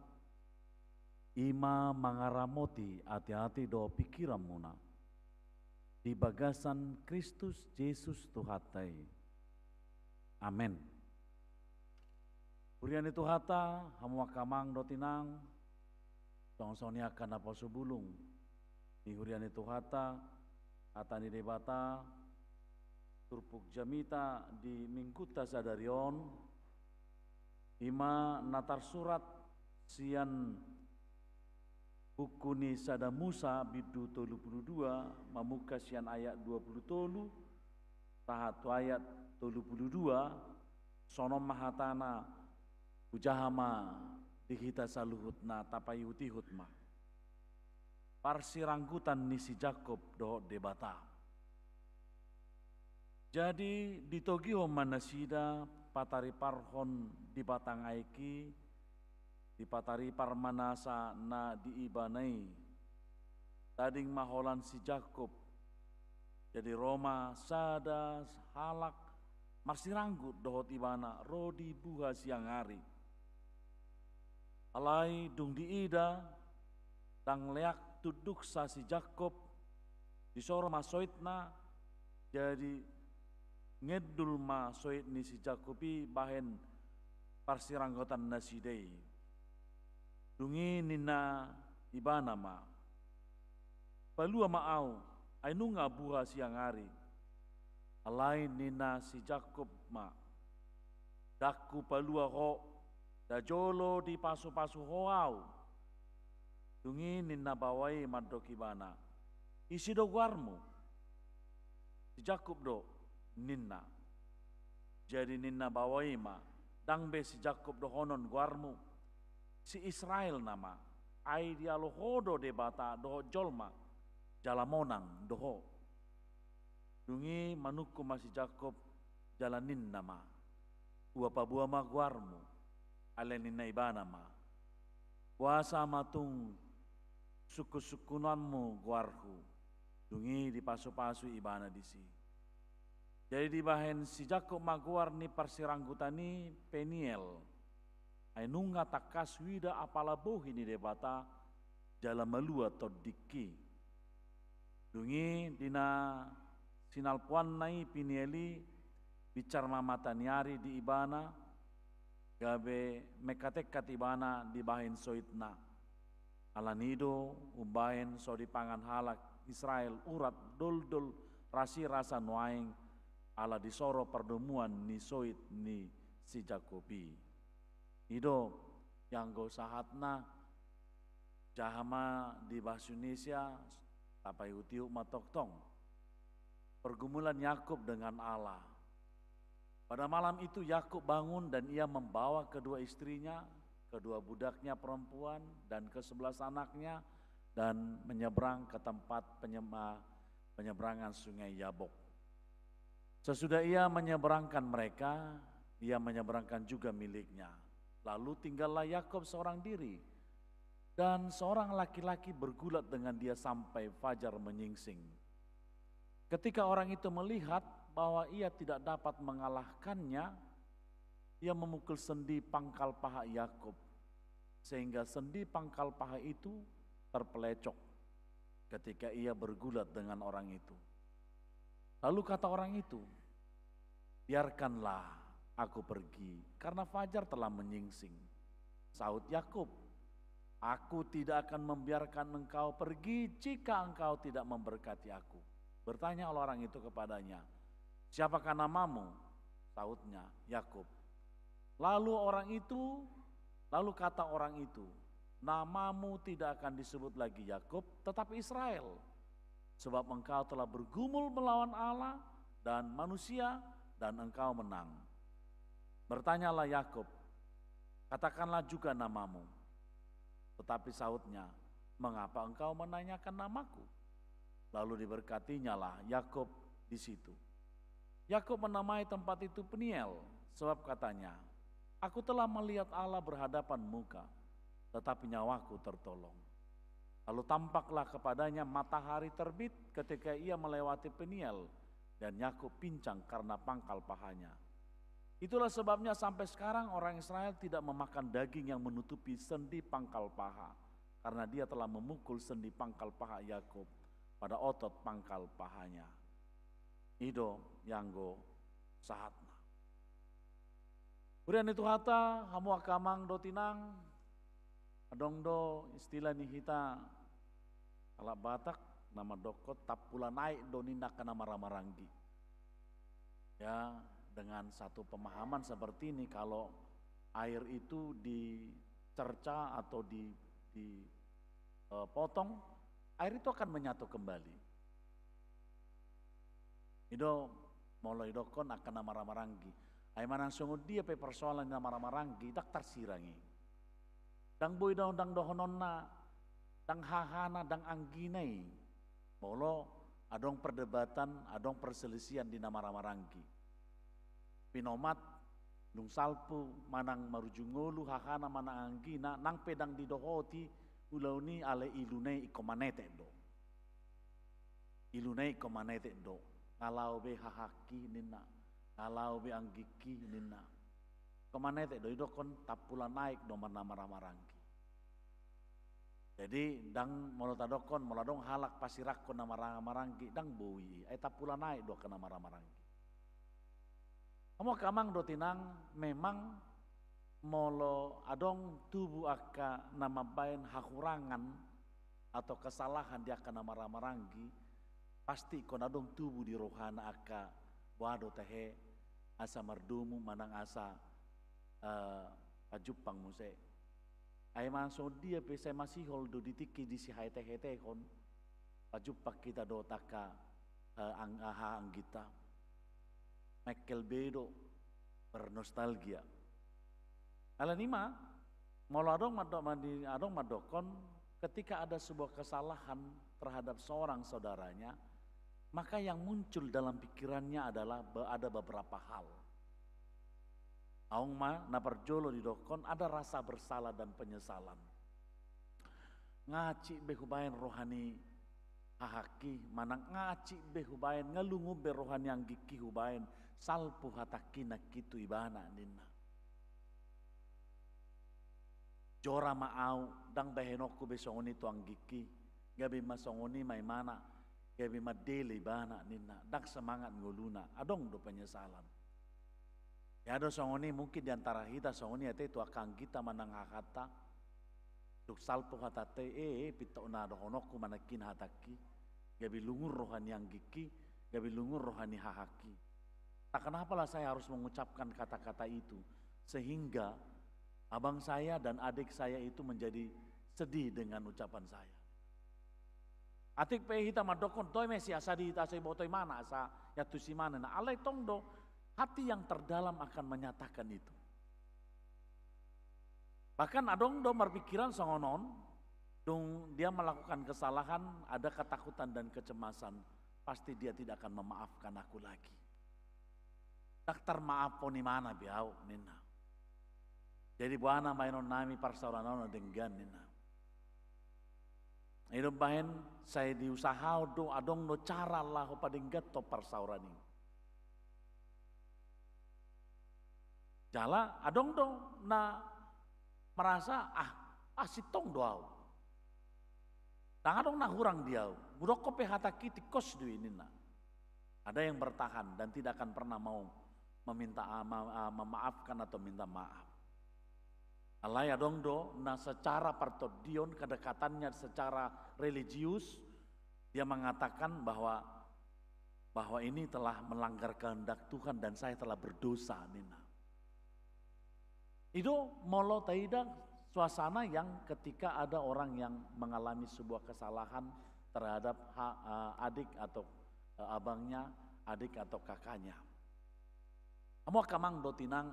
ima mangaramoti hati-hati do pikiran muna. Di bagasan Kristus Yesus Tuhatai. Amin. Urian itu hata, hamwa kamang do tinang, song-songnya akan apa subulung. Di hurian itu hata ni debata, turpuk jamita di mingkuta sadarion, ima natar surat sian buku ni sada Musa bidu 32 mamuka sian ayat 20 tahatu ayat 32 sonom mahatana ujahama dihita saluhutna tapai utihutma parsirangkutan nisi Jakob do debata. Jadi ditogiho manasida patari parhon di batang aiki di patari parmanasa na diibanai tading maholan si Jakob jadi Roma sada halak marsiranggut dohot ibana rodi buha siang hari alai dung diida dang leak tuduk sa si Jakob disoro masoitna jadi ngedul masoit ni si Jakobi bahen parsiranggotan nasidei dungi nina ibana ma palua maau ainunga buha siang hari alai nina si Jakob ma daku palua ho da jolo di pasu-pasu hoau dungi nina bawai madok ibana isi do guarmu si Jakob do nina jadi nina bawai ma dang be si Jakob do honon guarmu si Israel nama ai dialo hodo debata doho jolma jalamonang doho dungi manuku masih Jakob jalanin nama uapa buah ma guarmu alenin ibana ma puasa matung suku-sukunanmu guarku dungi di pasu-pasu ibana disi jadi di bahen si Jakob maguar ni parsiranggutani Peniel ainunga takas wida apala bohi ni debata jala malua todiki dungi dina sinalpuan nai Pinieli bicar mamata niari di ibana gabe mekatekat ibana di bahin soitna alanido ubahin so di pangan halak Israel urat dol rasi rasa nuaing ala disoro perdemuan ni soit ni si Jakobi Ido yang go sahatna jahama di bahasa Indonesia tapai utiuk matoktong pergumulan Yakub dengan Allah. Pada malam itu Yakub bangun dan ia membawa kedua istrinya, kedua budaknya perempuan dan ke-11 anaknya dan menyeberang ke tempat penyeberangan sungai Yabok. Sesudah ia menyeberangkan mereka, ia menyeberangkan juga miliknya. Lalu tinggallah Yakub seorang diri dan seorang laki-laki bergulat dengan dia sampai fajar menyingsing. Ketika orang itu melihat bahwa ia tidak dapat mengalahkannya, ia memukul sendi pangkal paha Yakub sehingga sendi pangkal paha itu terpelecok ketika ia bergulat dengan orang itu. Lalu kata orang itu, "Biarkanlah aku pergi, karena fajar telah menyingsing." Sahut Yakub, "Aku tidak akan membiarkan engkau pergi jika engkau tidak memberkati aku." Bertanya orang itu kepadanya, "Siapakah namamu?" Sahutnya, "Yakub." Lalu kata orang itu, "Namamu tidak akan disebut lagi Yakub, tetapi Israel, sebab engkau telah bergumul melawan Allah dan manusia dan engkau menang." Bertanyalah Yakub, "Katakanlah juga namamu." Tetapi sahutnya, "Mengapa engkau menanyakan namaku?" Lalu diberkatinya lah Yakub di situ. Yakub menamai tempat itu Peniel, sebab katanya, "Aku telah melihat Allah berhadapan muka, tetapi nyawaku tertolong." Lalu tampaklah kepadanya matahari terbit ketika ia melewati Peniel, dan Yakub pincang karena pangkal pahanya. Itulah sebabnya sampai sekarang orang Israel tidak memakan daging yang menutupi sendi pangkal paha, karena dia telah memukul sendi pangkal paha Yakub pada otot pangkal pahanya. Ido yanggo sahatna. Kemudian itu hata hamu akamang do tinang adong do istilah ni hita ala Batak nama dokot tapula naik do nindak kana maranggi. Ya, dengan satu pemahaman seperti ini, kalau air itu dicerca atau dipotong, air itu akan menyatu kembali. Ido mulai dokon akan maranggi. Ay manang sungod dia pe persoalan na maranggi dak tarsirangi. Dang boy daw dang dohonon na dang hahana dang angginay. Molo adong perdebatan, adong perselisihan di nama maranggi. Pinomat nung salpu manang marujungolu hahana manang anggina nang pedang didohoti ulau ni ale ilunay ikomanete do. Ilunay ikomanete do. Kalau be hahaki nina, kalau be anggiki nina. Ikomanete do idokon tapula naik do maranggi. Jadi dang molotadokon moladong halak pasirakon na maranggi dang bui ay tapula naik do kana maranggi. Kamu kamang do tinang memang molo adong tubuh aka nama bain hakurangan atau kesalahan dia kana maranggi pasti kon adong tubuh di rohana aka wado tehe asa mardumu manang asa pajupang muse. Ay manso dia pesa masih holdo ditiki di si hai tehe tehon pajupak kita do taka ang kita. Michael Bedo bernostalgia. Alanima, molo adong madokon ketika ada sebuah kesalahan terhadap seorang saudaranya, maka yang muncul dalam pikirannya adalah ada beberapa hal. Aung ma naparjolo di dokon ada rasa bersalah dan penyesalan. Ngaci behubayan rohani hahaki manang ngaci behubayan ngalungu berohani yang giki hubayan salpu hatakina kitu ibana nina. Jora maau dang behenoku besongoni tuang giki gabi masongoni mai mana gabi madele ibana nina dak semangat ngoluna adong do penyesalan. Ya do songoni mungkin diantara kita songoni ate tu akang kita manang hakata duk salpu hatate pita una do honoku manakin hataki gabi lungur rohani yang giki gabi lungur rohani hahaki. Tak kenapalah saya harus mengucapkan kata-kata itu sehingga abang saya dan adik saya itu menjadi sedih dengan ucapan saya. Atik pe hita madokon toy mesi asadi hita say botoy mana asa yatusi mana na alay tongdo hati yang terdalam akan menyatakan itu. Bahkan adong do berpikiran songonon dong dia melakukan kesalahan ada ketakutan dan kecemasan pasti dia tidak akan memaafkan aku lagi. Daktar maaf po ni mana biau nina. Jadi buana mainon nami parsauranaon denggan nina. Itu bahen saya diusaha do adong no cara lah padenggat to parsaurani. Jala adong do na merasa sitong doau. Tang adong na hurang diau. Budok pe hataki tikos duwi nina. Ada yang bertahan dan tidak akan pernah mau meminta memaafkan atau minta maaf. Alai adong do na secara partodion kedekatannya secara religius dia mengatakan bahwa ini telah melanggar kehendak Tuhan dan saya telah berdosa nina. Itu molo taida suasana yang ketika ada orang yang mengalami sebuah kesalahan terhadap adik atau abangnya, adik atau kakaknya. Amo kamang do tinang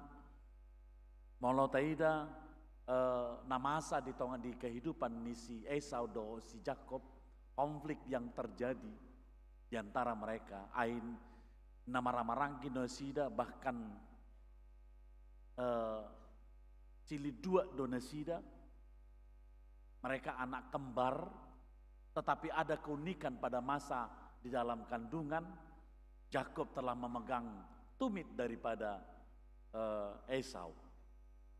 molo taida namasa di kehidupan ni si Esau do si Jakob, konflik yang terjadi di antara mereka ain namaramarangki no sida bahkan cili dua do nasida mereka anak kembar tetapi ada keunikan pada masa di dalam kandungan Jakob telah memegang tumit daripada Esau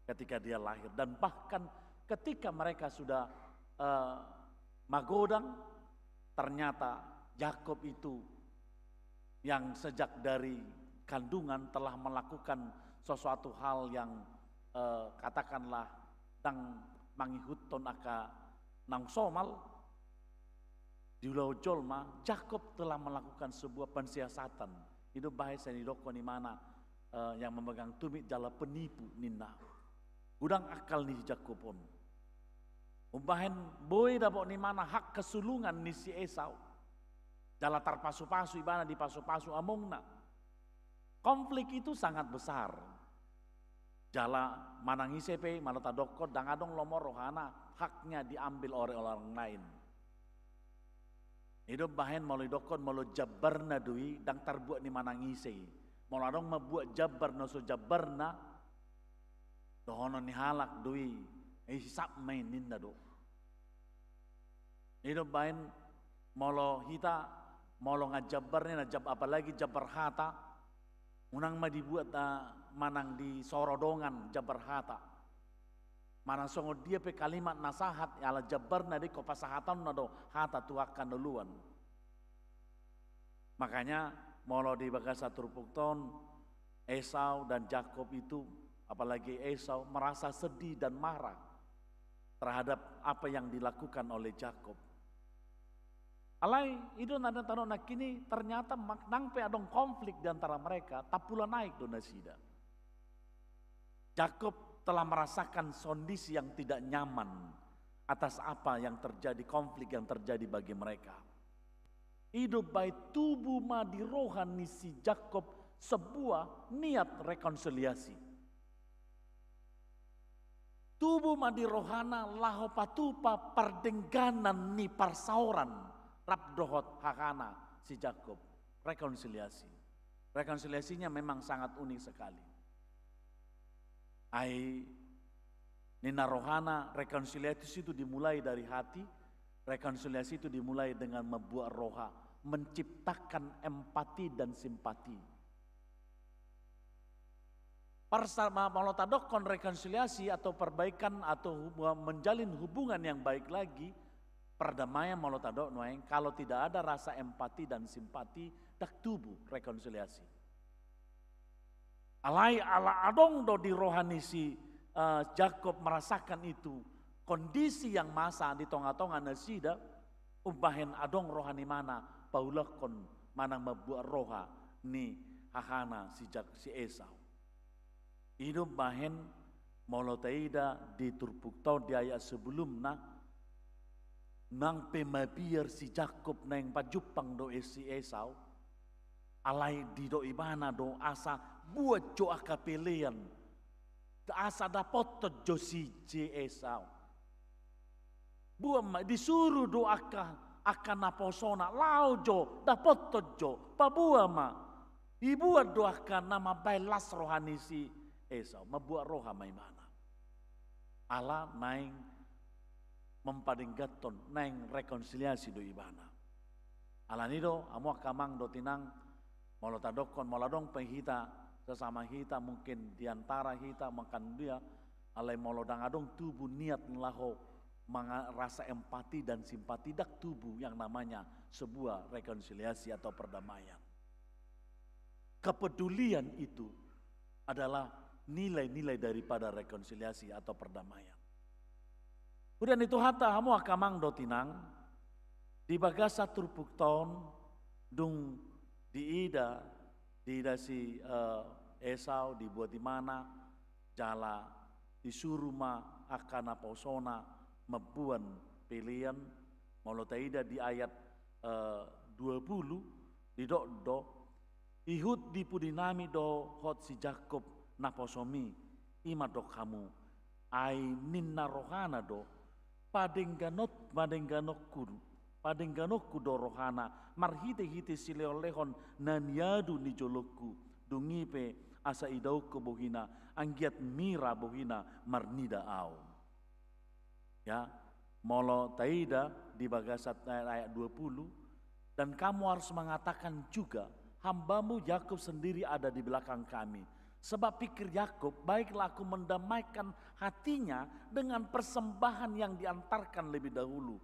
ketika dia lahir, dan bahkan ketika mereka sudah magodang, ternyata Yakub itu yang sejak dari kandungan telah melakukan sesuatu hal yang katakanlah dang mangihutton aka nang somal di Pulau Jolma. Yakub telah melakukan sebuah pensiasatan. Itu bahasa ni doko ni mana yang memegang tumit jala penipu nina. Udang akal ni Yakub pun. Umbahen boy dapok ni mana hak kesulungan ni si Esau. Jala tarpasu-pasu ibana di pasu-pasu amongna. Konflik itu sangat besar. Jala manangisepe malata dokot dangadong lomor rohana haknya diambil oleh orang lain. Hidup bahen mau dokot mau jabarna dui dang terbuat ni manangise. Mau adong membuat jabar no so jabarna dohono ni halak dui hisap main ninda do. Hidup bahen mau hita mau ngajabarnya najab apalagi jabar hata unang ma dibuat manang di sorodongan jabar hata. Manang songo dia pe kalimat nasihat ala jabarna di kopasahatan nado hata tuakan duluan. Makanya molo di bagasa turpukton Esau dan Yakub itu, apalagi Esau merasa sedih dan marah terhadap apa yang dilakukan oleh Yakub. Alai itu nada tano nak kini ternyata nang pe adong konflik di antara mereka tapula naik do nasida. Yakub telah merasakan kondisi yang tidak nyaman atas apa yang terjadi, konflik yang terjadi bagi mereka. Hidup baik tubuh ma di rohani si Yakub sebuah niat rekonsiliasi. Tubuh ma di rohana laho patupa perdengganan ni parsauran rabdohot hakana si Yakub. Rekonsiliasi. Rekonsiliasinya memang sangat unik sekali. Nina rohana rekonsiliasi itu dimulai dari hati. Rekonsiliasi itu dimulai dengan membuat roha, menciptakan empati dan simpati. Persama malotadokon rekonsiliasi atau perbaikan atau menjalin hubungan yang baik lagi, perdamaian malotadok noeng kalau tidak ada rasa empati dan simpati dak tubuh rekonsiliasi. Alai ala adong do di rohani si Yakub merasakan itu. Kondisi yang masa di tonga-tonga nasida ubahen adong rohani mana paulakon manang membuat roha ni hahana si Esau. Hidup bahen molotaida di turpuktau di ayat sebelumna nang pemabiar si Yakub nang pajupang do si Esau alai di do ibana do asa buat jo akapelian asa dapot jo si Esau. Buam disuruh doakan akan naposona laujo dapat tojo pabuama dibuat doakan nama bailas rohani si Esau membuat roha maimana Allah naing mempadinggaton naing rekonsiliasi do ibana Allah nido amu kamang do tinang molotadokon moladong penghita sesama hita mungkin diantara hita makan dia alai molodang adong tubuh niat laho rasa empati dan simpati dak tubuh yang namanya sebuah rekonsiliasi atau perdamaian. Kepedulian itu adalah nilai-nilai daripada rekonsiliasi atau perdamaian. Kemudian itu hata hamu akamang do tinang di bagasa turpukton dung di ida si Esau dibuat di mana jala disuruh ma akan aposona membuat pilihan molotaida di ayat 20 di do ihud di pudinami do hot si Yakub naposomi ima do kamu ai ninna rohana do padengganokku do rohana marhite-hite sileolehon naniadu ni joloku dungipe asa idauku bohina anggiat mira bohina marnida au. Ya, molo taida di bagasat ayat 20 dan kamu harus mengatakan juga hambamu Yakub sendiri ada di belakang kami Sebab pikir Yakub, baiklah aku mendamaikan hatinya dengan persembahan yang diantarkan lebih dahulu.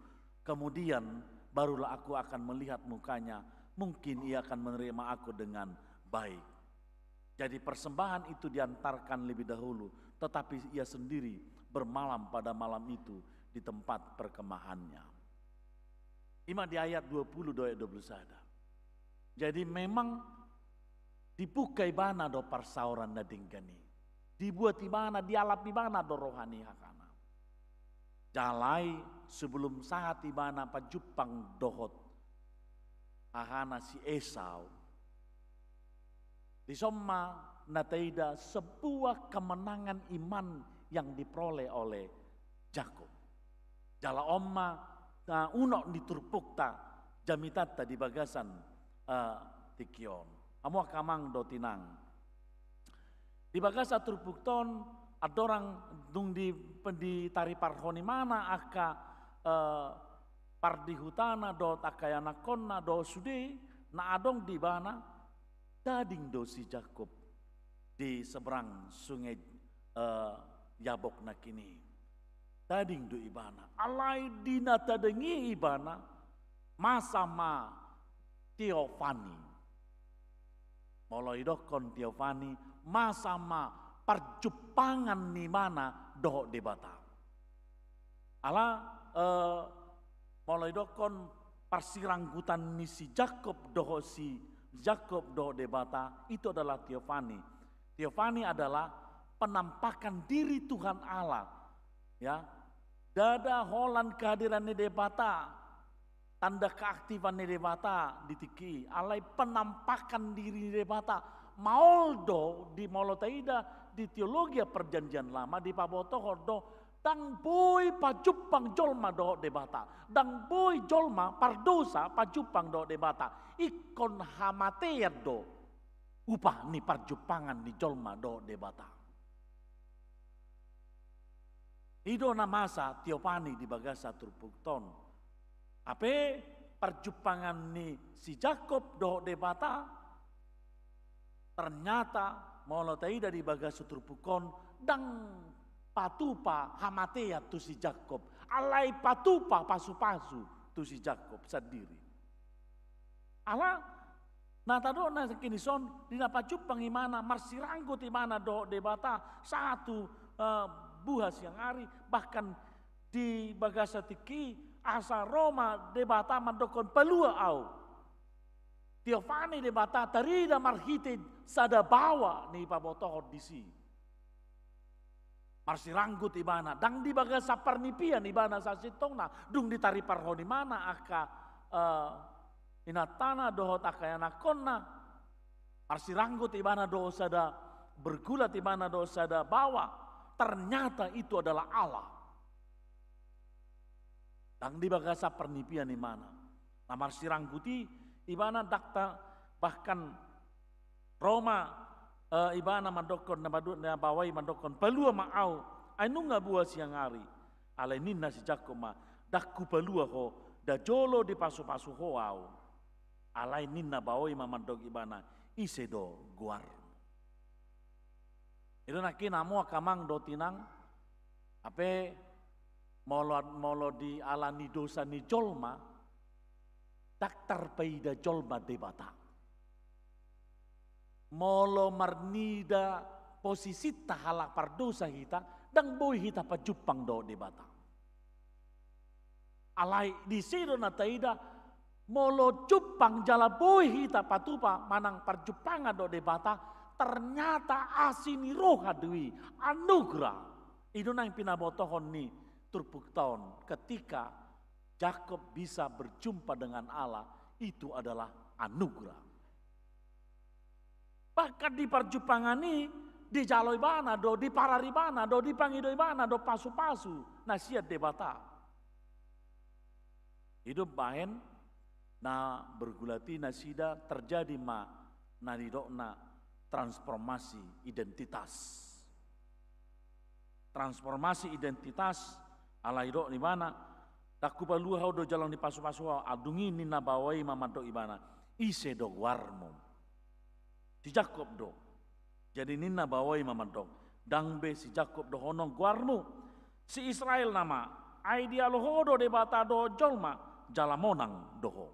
Kemudian barulah aku akan melihat mukanya, mungkin ia akan menerima aku dengan baik. Jadi persembahan itu diantarkan lebih dahulu, tetapi ia sendiri bermalam pada malam itu di tempat perkemahannya. Ima di ayat 20 do ayat 21. Jadi memang dibuka ibana do parsauran na dinggani. Dibuat ibana, dialap ibana do rohani hakana. Jalai sebelum saat ibana pajupang dohot hakana si Esau. Disomma nataida sebuah kemenangan iman yang diperoleh oleh Yakub. Jala omma unok diturpukta jamitata di bagasan tikion. Amo kamang do tinang. Di bagasa turpukton adorang dung di tari parhoni mana aka pardi hutana do takayana konna do sude na adong di bana dading do si Yakub di seberang sungai Yabok na kini. Dading do ibana. Alai dina tadengi ibana masama Teofani. Mulai dokon Teofani masama perjupangan ni mana doh debata. Ala mulai dokon persirangkutan ni si Yakub doh debata itu adalah Teofani. Teofani adalah penampakan diri Tuhan Allah. Ya, dada holan kehadiran ni debata, tanda keaktifan ni debata ditiki, alai penampakan diri ni debata. Mauldo di Molotaida di teologi perjanjian lama di Pabotoho do dang boy pajupang jolma do debata, dang boy jolma pardosa pajupang do debata, ikon hamateya do upah ni parjupangan di jolma do debata. Ido na masa Teofani di bagasa turpukton. Ape perjupangan ni si Yakub do debata ternyata Molotaida di bagasa turpukon dang patupa hamatea tu si Yakub. Alai patupa pasu-pasu tu si Yakub sendiri. Ala natado na kinison dina pacupang imana marsiranggo ti mana do debata satu buhas yang hari bahkan di bagasa tiki asa Roma debata mandokon pelua au Teofani debata tarida marhite sada bawa ni pabotoh disi marsiranggut ibana dang di bagasa parnipian ibana sasitongna dung ditari parhoni mana aka inatana dohot akayana konna marsiranggut ibana do sada bergulat ibana do sada bawa. Ternyata itu adalah Allah. Dan di bagasa pernipian di mana. Namar sirangguti ibana dakta bahkan Roma ibana mandokon na bawai mandokon pelua maau anu ngabua siang hari. Alai ninna si Jakoma dakku pelua ho da jolo di pasu-pasu ho au. Alai ninna bawai mamandok ibana isedo guar. Itu naki namo kamang do tinang ape molo di alani dosa ni jolma daktar peida jolma debata molo marnida posisi tahala pardosa hita dang boy hita pajupang do debata alai di sido na taida molo jupang jala boy hita patupa manang parjupangan do debata ternyata asini roha dewi anugerah itu nang pinabotohon ni turpuktaon ketika Yakub bisa berjumpa dengan Allah itu adalah anugerah. Bahkan di perjumpangan ini di jaloi bana do di parari bana do di pangidoi bana do pasu-pasu nasihat debata hidup bahen na bergulati nasida terjadi ma nadidokna transformasi identitas. Transformasi identitas ala hidup di mana? Daku balua do jalan di pasu-pasu adungi nina bawai mamado ibana ise do warmo. Di Yakub do Jadi nina bawai mamandong. Dangbe si Jakob do honong guarmu. Si Israel nama. Ai dia lohodo de bata do jolma. Jalamonang doho.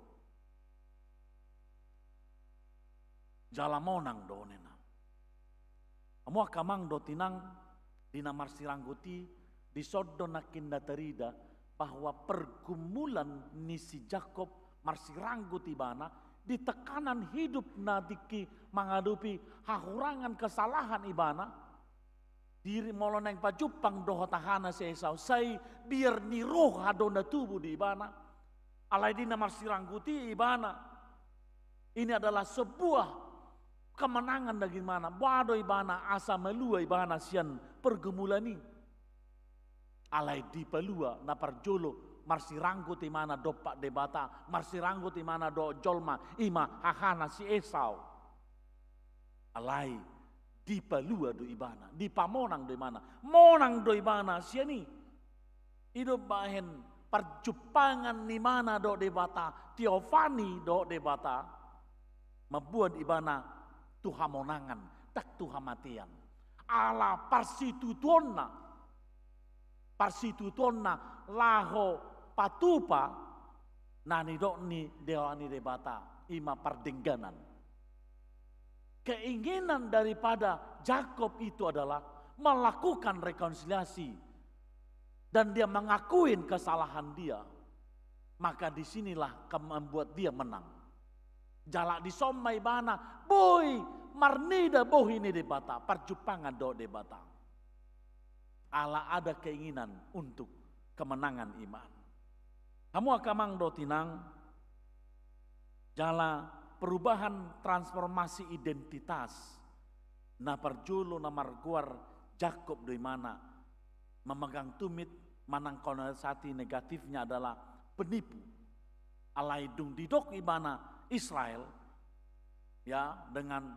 Jalamonang do nena. Amo akamang do tinang dina marsirangguti di soddo nakinda terida bahwa pergumulan ni si Jakob marsirangguti bana di tekanan hidup nadiki menghadapi hakurangan kesalahan ibana diri moloneng pajupang doho tahana si Esau say biar ni roh hadona tubuh di ibana alai dina marsirangguti ibana ini adalah sebuah kemenangan dari mana? Wado ibana asa melua ibana sian pergumulani. Alai di pelua na parjolo marsiranggo ti mana dopak debata, marsiranggo ti mana do jolma ima hahana si Esau. Alai di pelua do ibana, di pamonang do ibana, monang do ibana siani. Hidup bahen perjupangan ni mana do debata, Tiofani do debata, membuat ibana Tuhan monangan, tak Tuhan matian. Ala parsitutuonna laho patupa nani dokni dewani debata ima pardengganan. Keinginan daripada Jakob itu adalah melakukan rekonsiliasi dan dia mengakuin kesalahan dia. Maka disinilah membuat dia menang. Jalak disomai bana, boy marnida boh ini debata, perjupangan do debata. Allah ada keinginan untuk kemenangan iman. Kamu akamang do tinang, jala perubahan transformasi identitas. Na perjulu na marguar Jakob do mana memegang tumit manang konotasi negatifnya adalah penipu. Alai dung didok ibana Israel ya dengan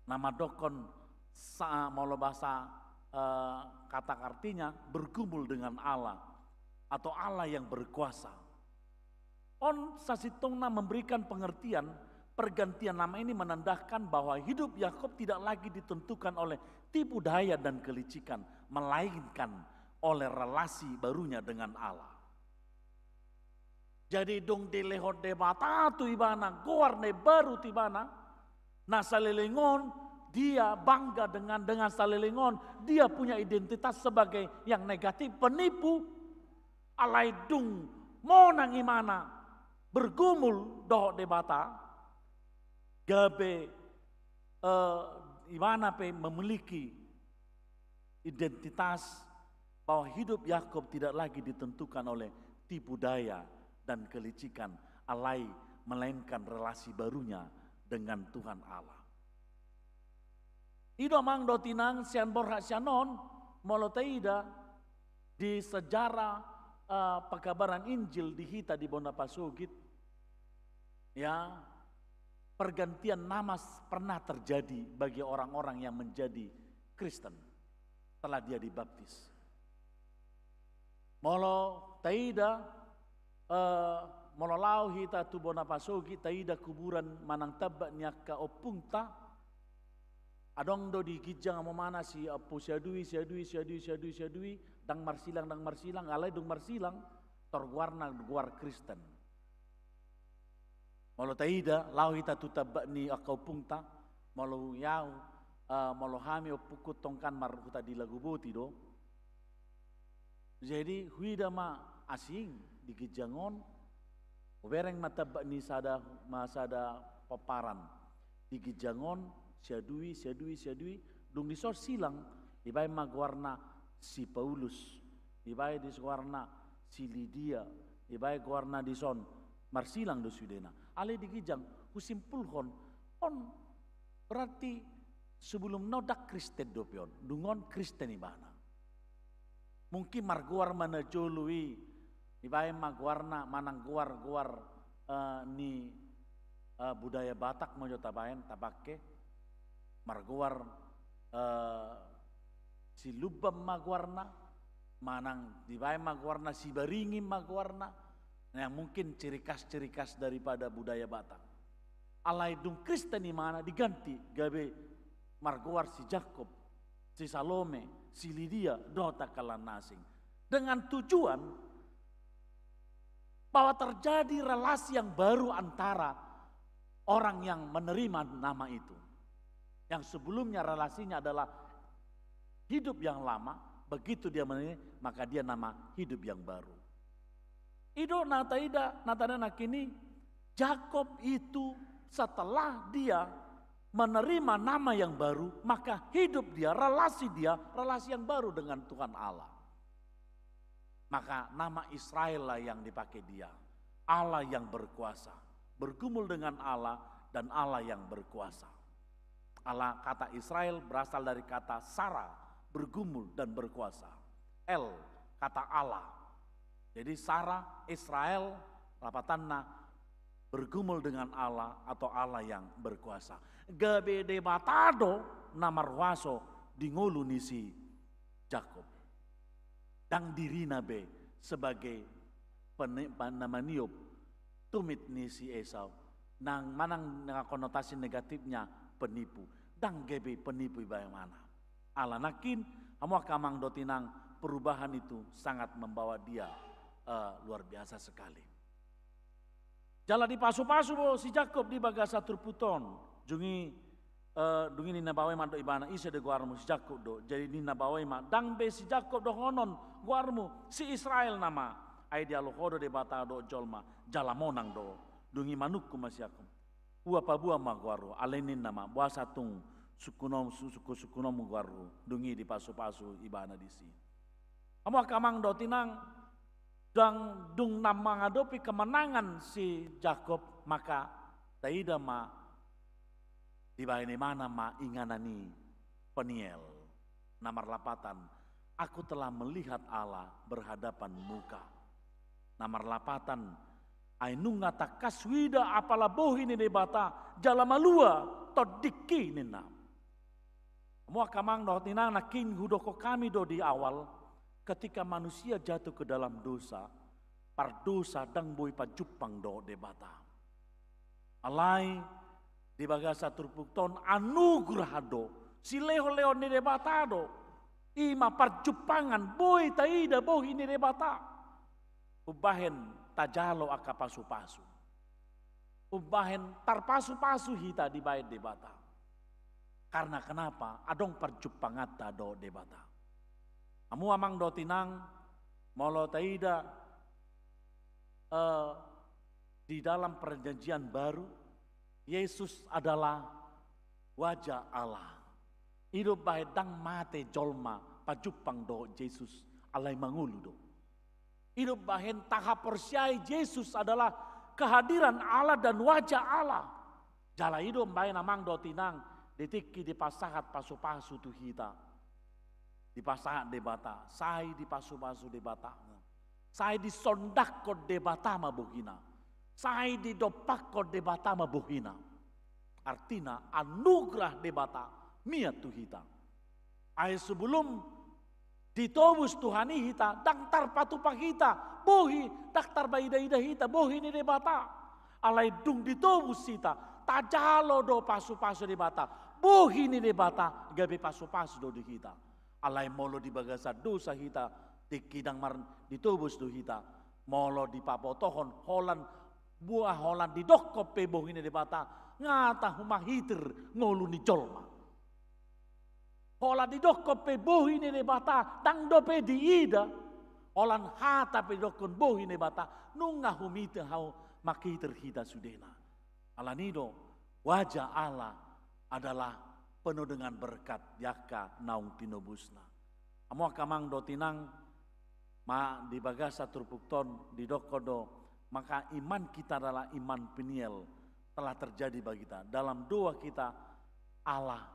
nama dokon molo bahasa kata artinya bergumul dengan Allah atau Allah yang berkuasa. On sasitongna memberikan pengertian pergantian nama ini menandakan bahwa hidup Yakub tidak lagi ditentukan oleh tipu daya dan kelicikan, melainkan oleh relasi barunya dengan Allah. Jadi dong dilehot debata tu ibana, goarne baru tibana. Nah salelengon dia bangga dengan salelengon, dia punya identitas sebagai yang negatif, penipu. Alai dung monang imana bergumul doh debata. Gabe imana pe memiliki identitas bahwa hidup Yakub tidak lagi ditentukan oleh tipu daya dan kelicikan, alai melainkan relasi barunya dengan Tuhan Allah. Ido mang do tinang sian borha sianon moloteida di sejarah pekabaran Injil di Hita di Bonapasugit ya pergantian nama pernah terjadi bagi orang-orang yang menjadi Kristen setelah dia dibaptis. Molo teida mololau hita tu Bonapasugit taida kuburan manang tabak nyaka opungta adong do di kijang amo mana si apu siadui dang marsilang alai dung marsilang torguarna guar Kristen. Molo taida lau hita tu tabak ni akau pungta molo yau molo hami opukut tongkan mar huta di lagu boti do. Jadi huida ma asing di Gijangon, bereng mata ni sada paparan di Gijangon, siadui, dung disor silang, ibai magwarna si Paulus, ibai diswarna si Lydia, ibai gwarna dison marsilang do sudena. Ale di Gijang, kusimpulhon, on berarti sebelum nodak Kristen dopion, dungon Kristen ibana. Mungkin marguar mana jolui, ibae magwarna manang guar ni budaya Batak mojo tabaen tabake marguar si lubam magwarna manang ibae magwarna si baringin magwarna yang mungkin ciri khas daripada budaya Batak. Alai dung Kristen di mana diganti gabe margoar si Jakob, si Salome, si Lydia, dota kalan nasing. Dengan tujuan bahwa terjadi relasi yang baru antara orang yang menerima nama itu. Yang sebelumnya relasinya adalah hidup yang lama, begitu dia menerima, maka dia nama hidup yang baru. Ido natana kini Jakob itu setelah dia menerima nama yang baru, maka hidup dia, relasi yang baru dengan Tuhan Allah. Maka nama Israel lah yang dipakai dia. Allah yang berkuasa. Bergumul dengan Allah dan Allah yang berkuasa. Allah, kata Israel berasal dari kata Sarah, bergumul dan berkuasa. El, kata Allah. Jadi Sarah, Israel, lapatanna, bergumul dengan Allah atau Allah yang berkuasa. Gabe debatado namarwaso dingolu nisi Jakob. Dang dirina be sebagai namaniop tumit nisi Esau. Nang manang konotasi negatifnya penipu. Dang gebe penipu bagaimana. Allah nakin amu kamang dotinang perubahan itu sangat membawa dia luar biasa sekali. Jala di pasu-pasu si Jakob di bagasa turputon. Jungi ni nabawai ma do ibana isa de guarmu si Jakob do. Jadi ni nabawai ma dang be si Jakob do ngonon guarmu si Israel nama. Ai dia lo hodo de bata do jolma jala monang do. Dungi manukku mas Jakob. Ua pabua ma guaru alenin nama buasa tung sukunom guaru. Dungi di pasu-pasu ibana di si. Amo kamang do tinang dang dung nama ngadopi kemenangan si Jakob, maka taida ma di mana ma inganani Peniel nomor 8. Aku telah melihat Allah berhadapan muka. Nomor 8. Ainunga takaswida apala bohi ni debata jalamalua todiki nina. Mua kamang do tinang nakin hudoko kami do di awal. Ketika manusia jatuh ke dalam dosa, pardosa dang boy pajupang do debata. Alai di bagasa turpukton anugerah do, si leho-leho ni debata do, ima parjupangan boy taida bohi ni debata. Ubahen tajalo aka pasu-pasu. Ubahen tarpasu-pasu hita di bayat debata. Karena kenapa? Adong parjupangata do debata. Amu amang do tinang molo taida di dalam perjanjian baru Yesus adalah wajah Allah. Hidup baik dang mate jolma pajupang do Yesus alai mangulu do. Hidup baik tahap persyai Yesus adalah kehadiran Allah dan wajah Allah. Jala hidup baik amang do tinang ditiki di pasahat pasu-pasu tu hita. Di pasahat debata, sai di pasu-pasu debata. Sai di sondak ko debata mabuhina. Sai di dopak ko debata mabuhina. Artinya anugerah debata mia tuhita. Ay sebelum ditobus Tuhani hita, daktar patupak hita, bohi daktar baida-ida hita, bohi ni debata. Alai dung ditobus hita, tajalo do pasu-pasu debata, bohi ni debata, gabe pasu-pasu do di hita. Alai molo di bagasa dosa hita, di kidang mar ditubus do hita, molo di papotohon holan buah holan di dokop peboh ini debata, ngata humah hiter ngolu ni jolma. Holan di dokop peboh ini debata, dang dope di ida, holan hata pedokon boh ini debata, nunga humite hau makiter hita sudena. Alanido wajah Allah adalah penuh dengan berkat yaka naung tinobusna. Amo kamang do tinang ma di bagasa turpukton di dokodo, maka iman kita adalah iman Peniel telah terjadi bagi kita. Dalam doa kita Allah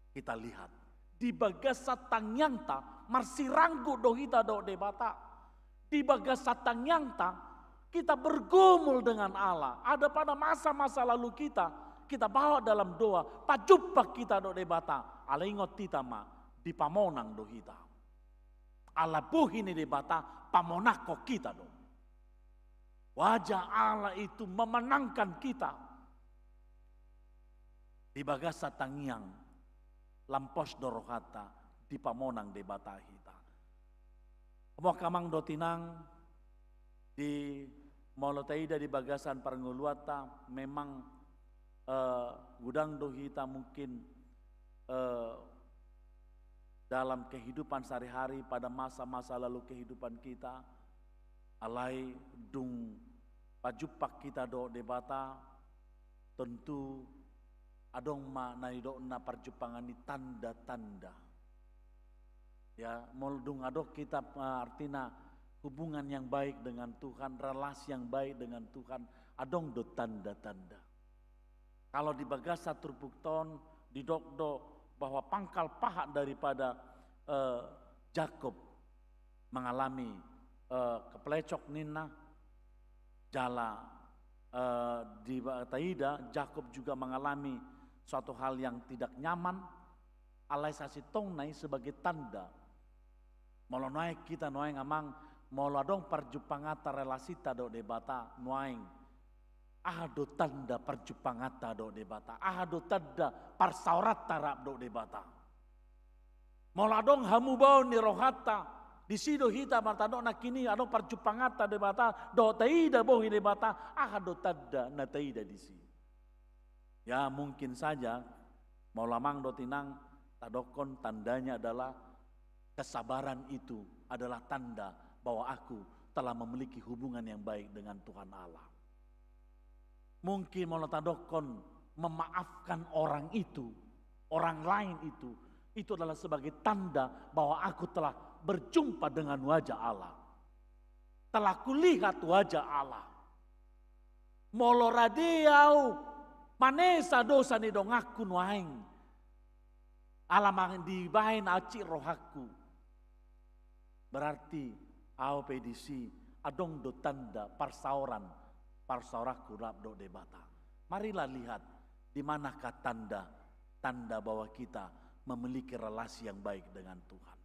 kita lihat. Di bagasa tangyangta marsiranggu do hita do debata. Di bagasa tangyangta kita bergumul dengan Allah. Ada pada masa-masa lalu kita bawa dalam doa, pajupak kita do debata, ala ingot kita ma di pamonang do kita. Ala buhi ni debata, pamonako kita do. Wajah Allah itu memenangkan kita. Di bagasa tangiang, lampos dorohata di pamonang debata hita. Amo kamang do tinang di molotaida di bagasan parnguluata memang gudang do hita mungkin dalam kehidupan sehari-hari pada masa-masa lalu kehidupan kita alai dung pajupak kita do debata tentu adong ma naido na perjupangan ni tanda-tanda ya moldung adok kita artina hubungan yang baik dengan Tuhan, relasi yang baik dengan Tuhan adong do tanda-tanda. Kalau di bagasa turbukton di dokdo bahwa pangkal paha daripada Jakob mengalami kepelecok nina jala di Taida, Jakob juga mengalami suatu hal yang tidak nyaman. Alai sasi tongnai sebagai tanda. Molo naik kita noeng amang molo adong perjupangata relasi do debata noeng. Ahado tanda perjupangata do debata. Ahado tanda parsaurat tarap do debata. Molo adong hamu bau ni rohata. Di sido hita martado na kini adong perjupangata debata do taida bohi debata. Ahado tanda na taida di sini. Ya mungkin saja mau lamang do tinang tadokon tandanya adalah kesabaran itu adalah tanda bahwa aku telah memiliki hubungan yang baik dengan Tuhan Allah. Mungkin mau tadokon memaafkan orang itu, orang lain itu adalah sebagai tanda bahwa aku telah berjumpa dengan wajah Allah. Telah kulihat wajah Allah. Molo radiau manesa dosa ni dong aku nuaing. Alamang di bahin aci rohaku. Berarti au pedisi adong do tanda parsaurakku rap do debata. Marilah lihat di manakah tanda bahwa kita memiliki relasi yang baik dengan Tuhan.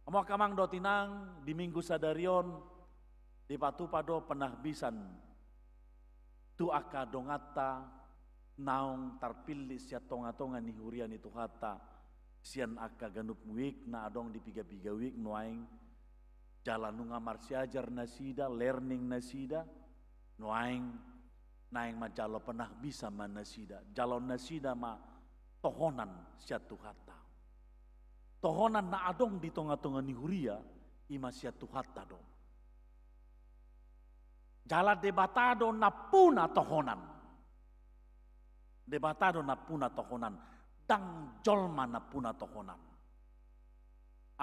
Amo kamang do tinang di minggu sadarion di patupado penahbisan tu aka dongata naong tarpilih sia tonga-tonga ni hurian itu hata sian aka ganup wik na adong di piga-piga wik nuaing jalan nunga marsiajar nasida learning nasida nuaing naing majalo penah bisa man nasida jalon nasida ma tohonan sia tuhata tohonan na adong di tonga-tonga ni huria ima sia tuhata dong jala debatado na puna tohonan debatado na puna tohonan dang jolma na puna tohonan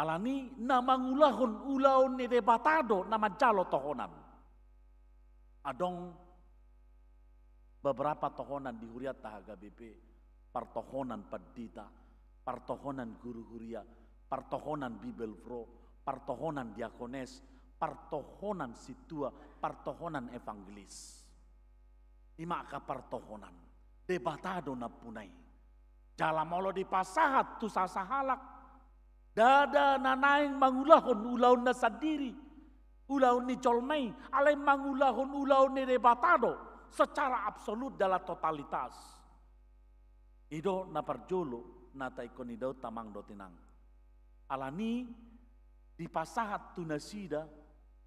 alani na mangulahon ulaon ni debatado na majalo tohonan adong beberapa tohonan di huriat tahaga BP partohonan padita partohonan guru huria partohonan bibel pro partohonan diakones partohonan situa partohonan evangelis ima ka partohonan debatado na punai jala molo di pasahat tu sasahalak dada nanaing mangulahon ulaun na sadiri ulaun ni colmai alai mangulahon ulaun ni debatado secara absolut dalam totalitas ido na parjolo na taikon idau tamang do tinang alani di pasahat tu nasida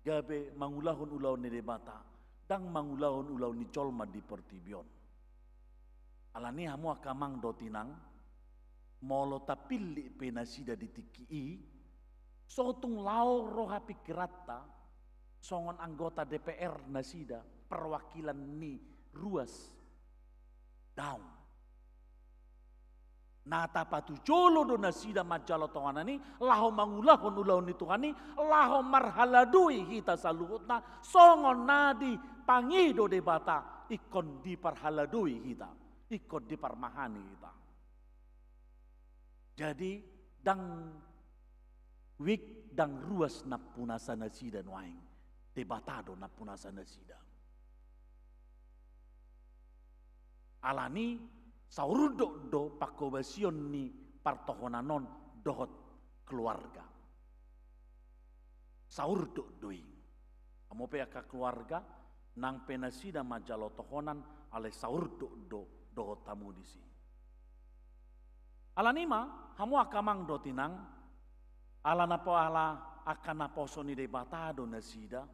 gabe mangulahon ulaun ni debata dang mangulahon ulaun ni colma di pertibion alani hamu akamang do tinang molo tapili penasida di tiki sotung lau roha pikirata songon anggota DPR nasida perwakilan ni ruas down nata patu jolo do nasida majalo tonganani laho mangulahon ulaun ni tuhani laho marhaladui hita saluhutna songon nadi pangido debata ikon di parhaladui hita ikon di parmahani hita jadi dang wik dang ruas na punasa nasida nuaing debatado na punasa nasida alani saurudo do pakobasion ni partohonanon dohot keluarga saurdo doing amo pe aka keluarga nang penasida majalo tohonan ale saurdo do dohot tamu di sini Alanima hamu akamang do tinang ala napo ala akan naposoni debatado nasida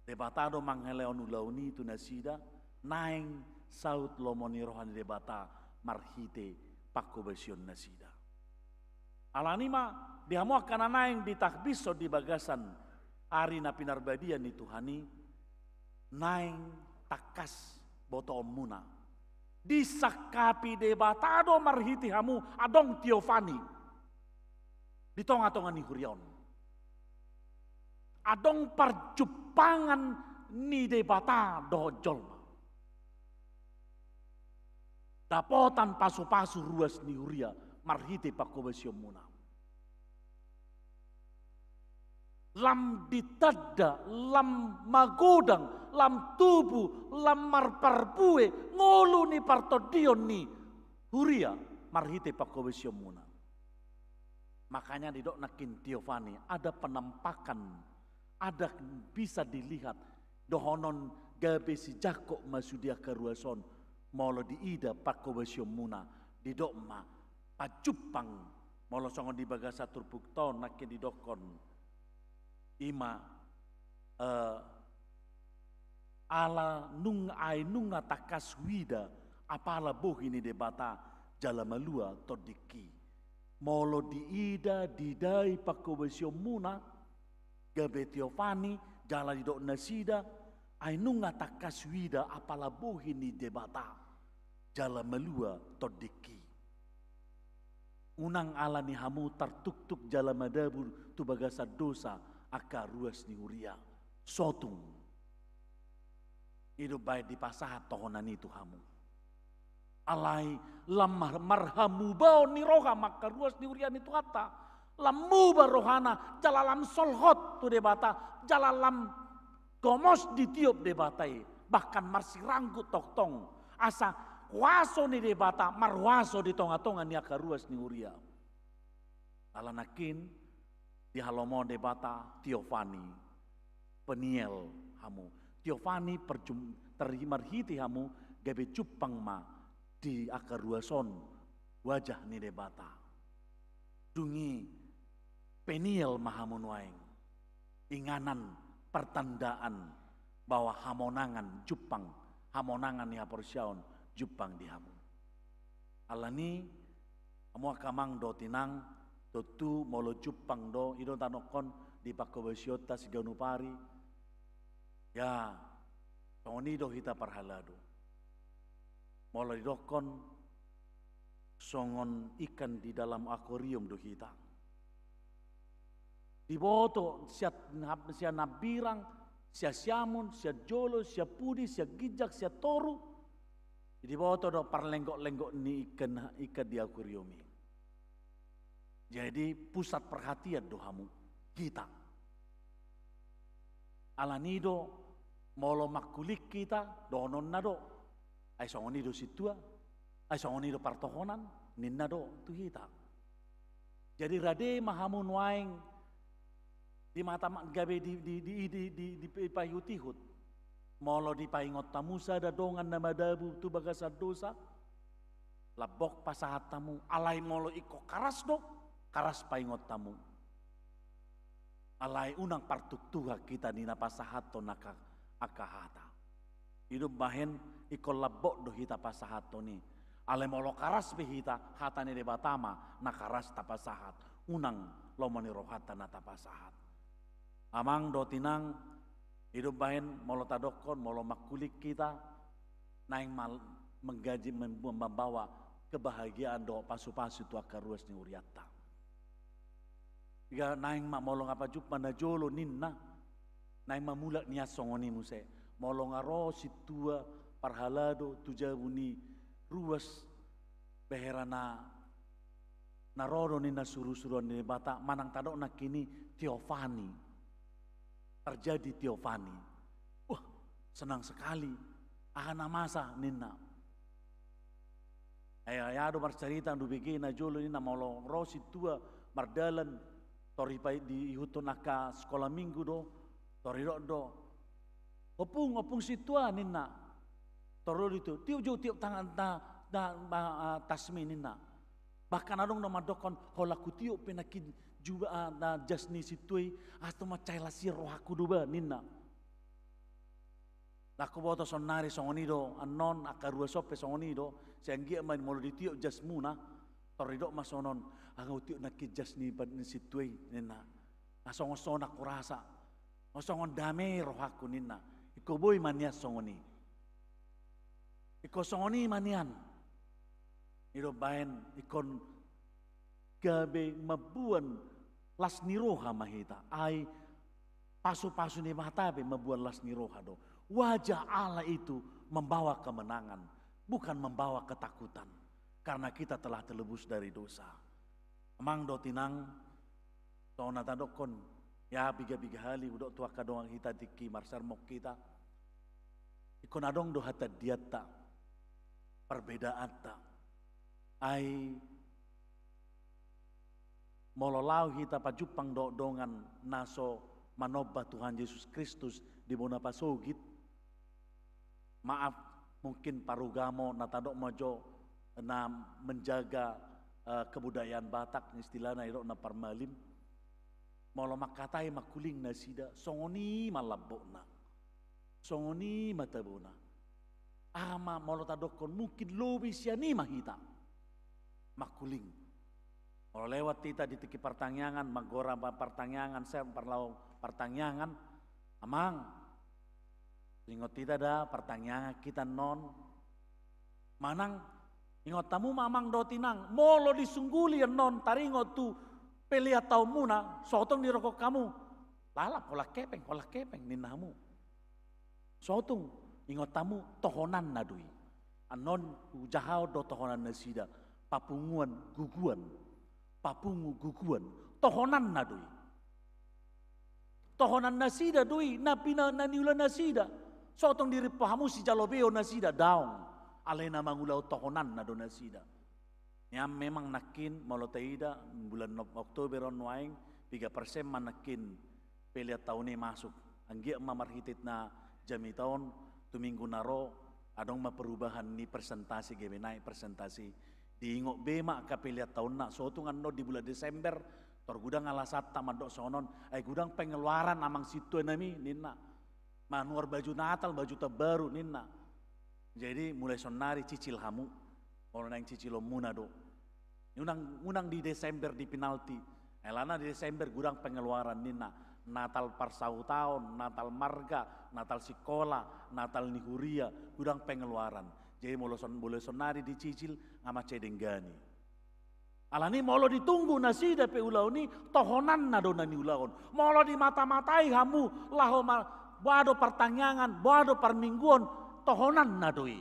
debatado mangheleon ulauni tu nasida naing saut lomoni rohani debata marhite pakobesion nasida. Alanima dihamu akan naing ditakbiso di bagasan hari na pinarbadian ni Tuhani naing takas boto muna disakapi debatado marhiti hamu adong Tiofani di tonga-tonga ni Hurion adong perjupangan ni debatado jolma dapotan pasu-pasu ruas ni Huria marhiti pakobesio muna lam ditada, lam magodang, lam tubuh, lam marparpue, ngolu ni partodion ni Huria marhite pakobesio muna. Makanya di dok nakin Tiofani ada penampakan, ada bisa dilihat dohonon gabe si Jakob masudia keruason molo di ida pakobesio muna di dok ma pajupang molo songon di bagasa turbukton nakin di dokon ima ala nung ai nunga takas wida apala boh ini debata jala malua todiki molo di ida didai pakobesio muna gabe Tiofani jala di dok nasida ai nunga takas wida apala boh ini debata jala malua todiki unang ala ni hamu tertuk-tuk jala madabur tu bagasa dosa aka ruas ni Huria sotung hidup baik di pasahat tohonan itu hamu alai lamar marhamu bau ni roha maka ruas ni Huria ni tuhata lamu barohana jalalam solhot tu debata jalalam gomos ditiup debatai bahkan marsi ranggut toktong asa waso ni debata marwaso di tonga-tonga ni aka ruas ni Huria alanakin di halomo debata Tiofani peniel hamu Tiofani terhimarhiti hamu gabe cupang ma di akar ruason wajah ni debata dungi peniel mahamun waeng inganan pertandaan bahwa hamonangan cupang hamonangan ni haporsiaon cupang di hamu alani hamu akamang do tinang Totu molo cupang do ido tanokon di pakobesiota siganupari ya toni do hita parhalado molo idokon songon ikan di dalam akuarium do hita di boto sia nabirang sia siamun sia jolo sia pudi sia gijak sia toru di boto do parlenggok-lenggok ni ikan di akuarium ini. Jadi pusat perhatian dohamu kita. Alanido molo makulik kita donon nado. Ai songonido situa, ai songonido partohonan ninna do tu kita. Jadi rade mahamun waeng di mata gabe di payutihut. Molo di paingot tamusa da dongan namadabu tu bagasa dosa. Labok pasahat tamu alai molo iko karas do. Karas paingot tamu alai unang partuk tuha kita di napasahato naka akahata hidup bahen ikol labok do hita pasahato ni alai molo karas behita hata ni debatama nakaras tapasahat unang lomoni rohata na tapasahat amang do tinang hidup bahen molo tadokon molo makulik kita naing menggaji membawa kebahagiaan do pasu-pasu tu akaruas ni uriata Iga naing mak molong apa jup mana jolo ninna naing mamulak niat songoni muse molong aro situa parhalado tujabuni ruas beherana narodo ninna suruh-suruhan ni bata manang tadok nak kini Tiofani terjadi Tiofani wah senang sekali ahana masa ninna ayado bercerita ndu begina jolo ninna molong ro situa mardalan tori pai di huto naka sekolah minggu do tori do opung situa ninna toro itu tiup tangan tasmi ninna Bahkan adong nama dokon hola kutio penakin juga na jasni situi atau macai lasir rohaku duba ninna. Lako boto sonari songonido anon akarua sope songonido sianggia main molo ditio jasmuna torido masonon angau tio nakit jasni ban situi ninna. Asong-song aku rasa osongon dame rohaku ninna. Iko boy manias songoni. Iko songoni manian. Iro bain ikon gabe mabuan las niroha mahita. Ai pasu-pasu ni mahtabe mabuan las niroha do. Wajah Allah itu membawa kemenangan, bukan membawa ketakutan. Karena kita telah terlebus dari dosa. Amang do tinang, so natadokon, ya biga-biga hali, udok tua kadongang kita tiki marsar mok kita. Ikon adong do hata diata, perbedaan ta. Ai mololau kita pajupang do dongan naso manoba Tuhan Yesus Kristus di bona pasogit. Maaf, mungkin parugamo natadok mojo na menjaga kebudayaan Batak istilahna iro na parmalim. Molo makatai makuling na sida songoni malabona. Songoni matabona. Ama molo tadokon mungkin lobi siani mahita. Makuling. Molo lewat kita di tiki pertanyaan, magora pertanyaan, saya parlau pertanyaan, amang ingot tidak ada pertanyaan kita non manang ingot tamu mamang do tinang molo disungguli non taringot tu pelia tau muna sotong di rokok kamu lalap olah kepeng ninamu sotong ingot tamu tohonan nadui anon ujahau do tohonan nasida papunguan guguan papungu guguan tohonan nadui tohonan nasida dui napina naniula nasida sotong diri pahamu si jalobeo nasida daong alena mangulau tohonan na do nasida yang memang nakin molotaida bulan Oktober on waing 3% manakin pelia tahun ini masuk anggia mamarhitit na jami tahun tuminggu naro adong perubahan ni presentasi gebe naik presentasi diingok bema ka pelia tahun na sotungan no di bulan Desember torgudang alasat tamadok sonon ay gudang pengeluaran amang situ nami ninna manuar baju Natal, baju terbaru ninna. Jadi mulai sonari cicil hamu. Kalau nang cicil muna do. Unang di Desember di penalti. Elana di Desember gudang pengeluaran ninna. Natal parsau tahun, Natal marga, Natal sekolah, Natal nihuria, gudang pengeluaran. Jadi mulai sonari dicicil ngama cedenggani. Alani molo ditunggu nasida pe ulau ni tohonan na do nani ulaon. Molo di mata-matai hamu laho boado pertanyaan, boado permingguan, tohonan nadoi.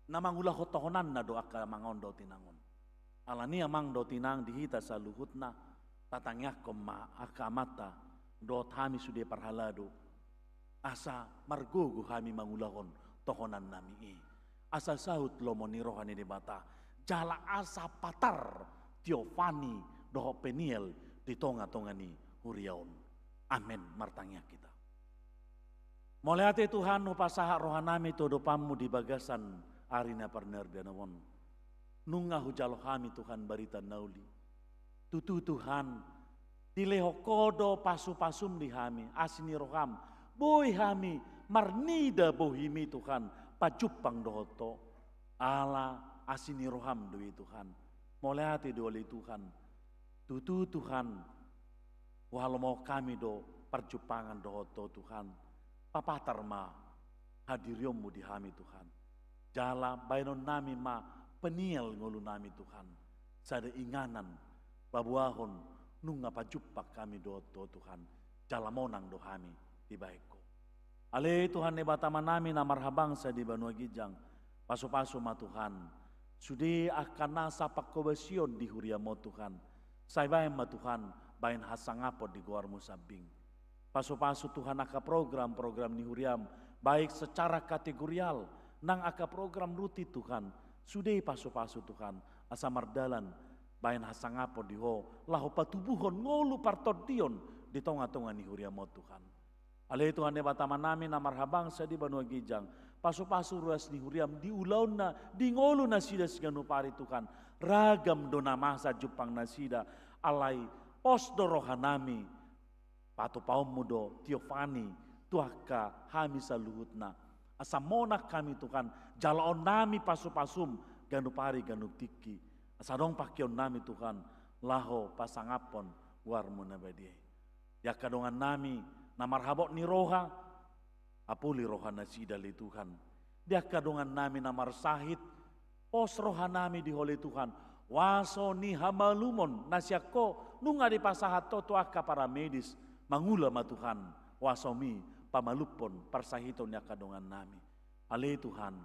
Namang ulah ko tohonan nado aka mangon do tinangon. Alani amang do tinang dihita sa luhutna, tatangyak ko ma aka mata, do hami sude parhalado. Asa margogo kami mangulahon tohonan nami. Asa sahut lomonirohan ini bata. Jala asa patar Tiofani doho peniel di tonga-tongani huriaon. Amin martangnya kita. Moliate Tuhan upasaha rohanami todopamu di bagasan arina parnerbianawon. Nunga hujalo kami Tuhan barita nauli. Tutu Tuhan dileho kodo pasu-pasum di hami asini roham. Boy hami marnida bohimi Tuhan pajupang dohoto. Ala asini roham doi Tuhan. Moliate doli Tuhan. Tutu Tuhan. Walau mau kami do perjupangan dohoto Tuhan. Papatar ma hadiriomu di hami Tuhan. Jala bainon nami ma peniel ngolu nami Tuhan. Sada inganan babuahon nunga pajupak kami dohoto Tuhan. Jala monang do hami di baikko. Ale Tuhan ne batama nami na marhabang sa di Banua Gijang. Paso-paso ma Tuhan. Sudi akan nasa pakobasion di huriamo Tuhan. Saybayan ma Tuhan. Bain hasangapo di Goar Musabing. Paso-paso Tuhan aka program-program ni huriam. Baik secara kategorial. Nang aka program ruti Tuhan. Sudai paso-paso Tuhan. Asa mardalan. Bain hasangapo di ho. Laho patubuhon ngolu partordion. Di tonga-tonga ni huriamo Tuhan. Alay Tuhan ne batama namin na marhabang sa di Banua Gijang. Paso-paso ruas ni huriam. Di ulaw na. Di ngolu na sida sigano pari Tuhan. ragam dona masa Jepang nasida alai posdo rohanami patu paum mudo Tiofani tuaka hamisa luhutna asamona kami Tuhan jalaon nami pasu-pasum ganupari ganup tiki asadong pakion nami Tuhan laho pasangapon warmu nabadi ya kadongan nami namarhabot ni roha apuli roha nasida li Tuhan dia kadongan nami namar sahid pos roha nami di hole Tuhan waso ni hamalumon nasyako nunga di pasahat toto aka para medis mangula ma Tuhan wasomi pamalupon parsahiton ya kadongan nami ale Tuhan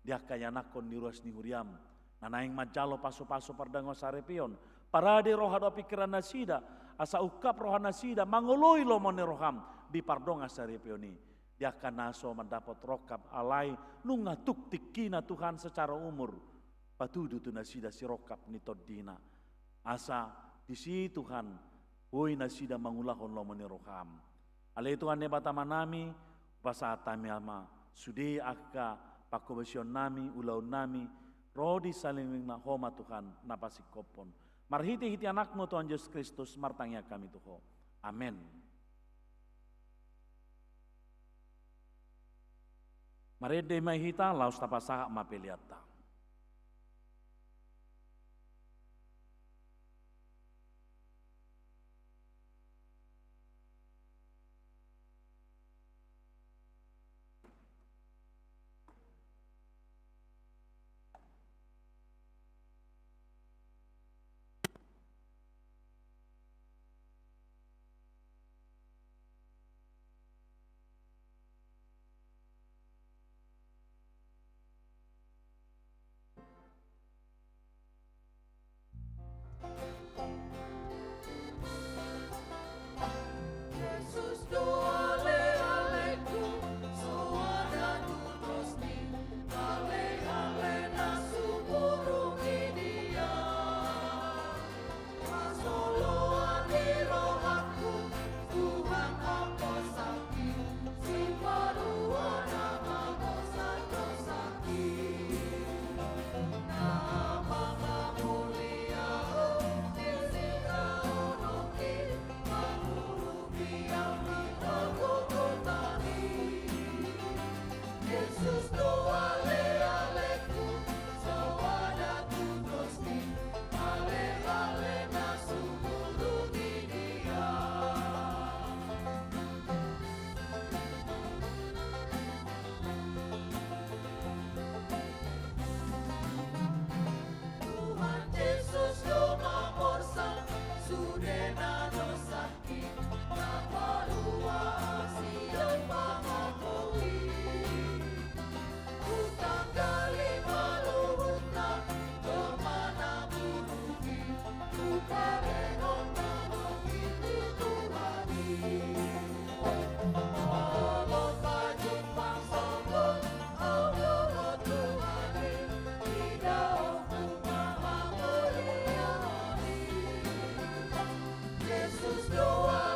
dia kayanakon ni ruas ni huriam nanaing majalo paso-paso pardango sarepion parade roha do pikiran nasida asa ukap roha nasida mangoloi lo mone roham di pardonga sarepioni dia kanaso mendapat rokap alai nunga tuk tikina Tuhan secara umur patudu tu nasida si rokap ni todina asa di si Tuhan woi nasida mangulahon lo mone roham ale Tuhan ne batama nami basa tami ama sudi akka pakobesion nami ulau nami rodi saling na homa Tuhan napasi kopon marhiti-hiti anakmu Tuhan Yesus Kristus martangnya kami Tuhan amin. Marede mahita laus tapasaha mapeliata. Yesus doa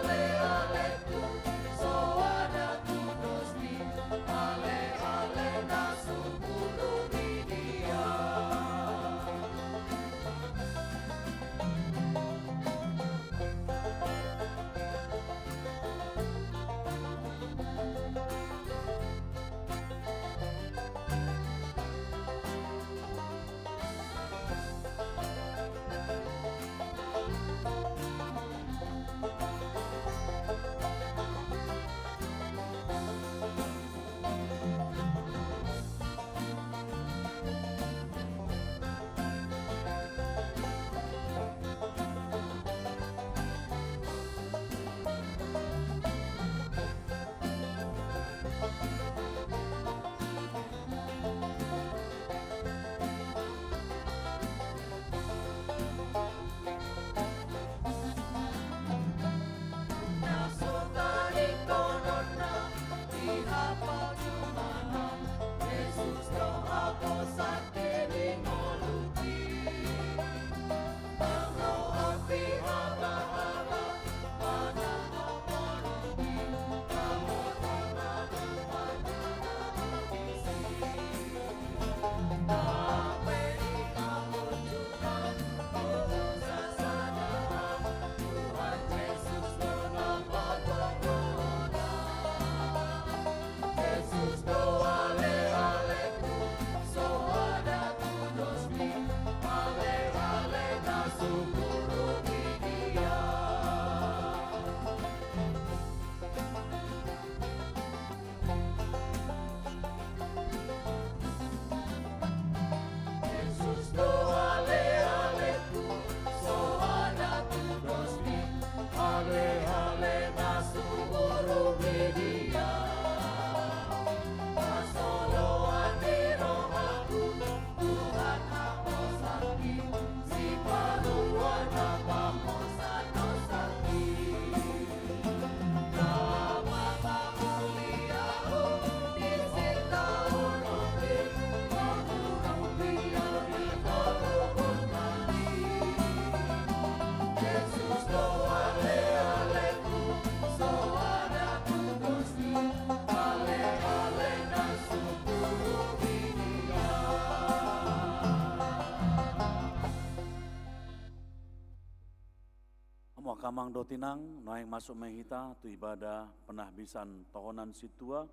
Wakamang dotinang, noeng masuk mehita, tu ibadah penahbisan tohonan situa,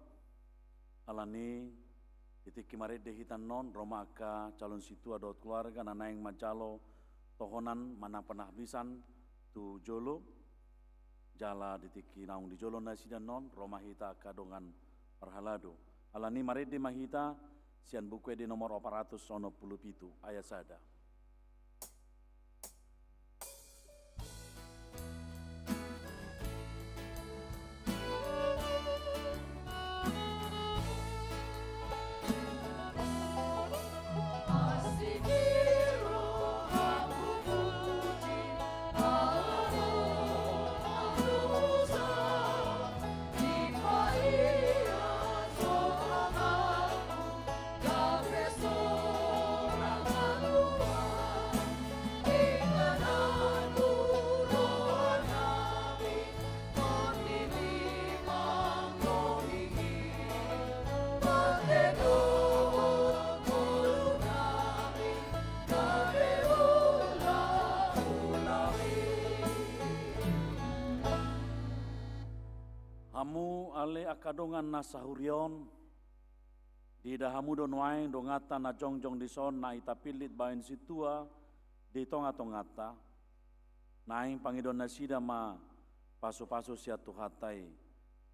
alani titik kimarit dehitan non, Roma aka calon situa dot keluarga, nanaeng majalo tohonan mana penahbisan tu jolo, jala titik naung di jolo nasidan non, Roma hita kadongan perhalado. Alani marit di mahita, sian buku di nomor 497 ayat sada. Hamu ale akadongan nasahurion di dahamu don wain dongata na jongjong di son na itapilit bain situa di tonga-tongata naing pangidon nasida ma paso-paso sia tuhatai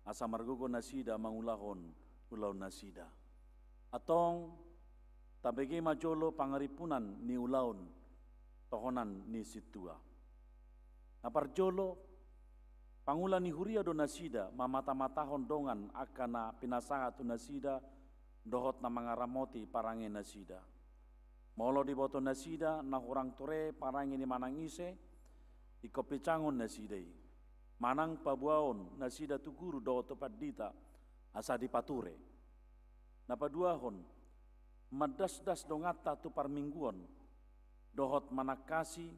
asa margugo nasida mangulahon ulau nasida atong tabege majolo pangaripunan ni ulaun tohonan ni situa naparjolo Pangulan ni huria do nasida, mamata-matahon dongan akana pinasaha tu nasida, dohot na mga ramoti parangi nasida. Molo di boto nasida, na hurang ture parangi ni manangise, ikopicangon nasidai. Manang pabuaon nasida tu guru dohot tepat dita, asa dipature. Napaduahon, madas-das dongata tu parmingguan, dohot manakasi,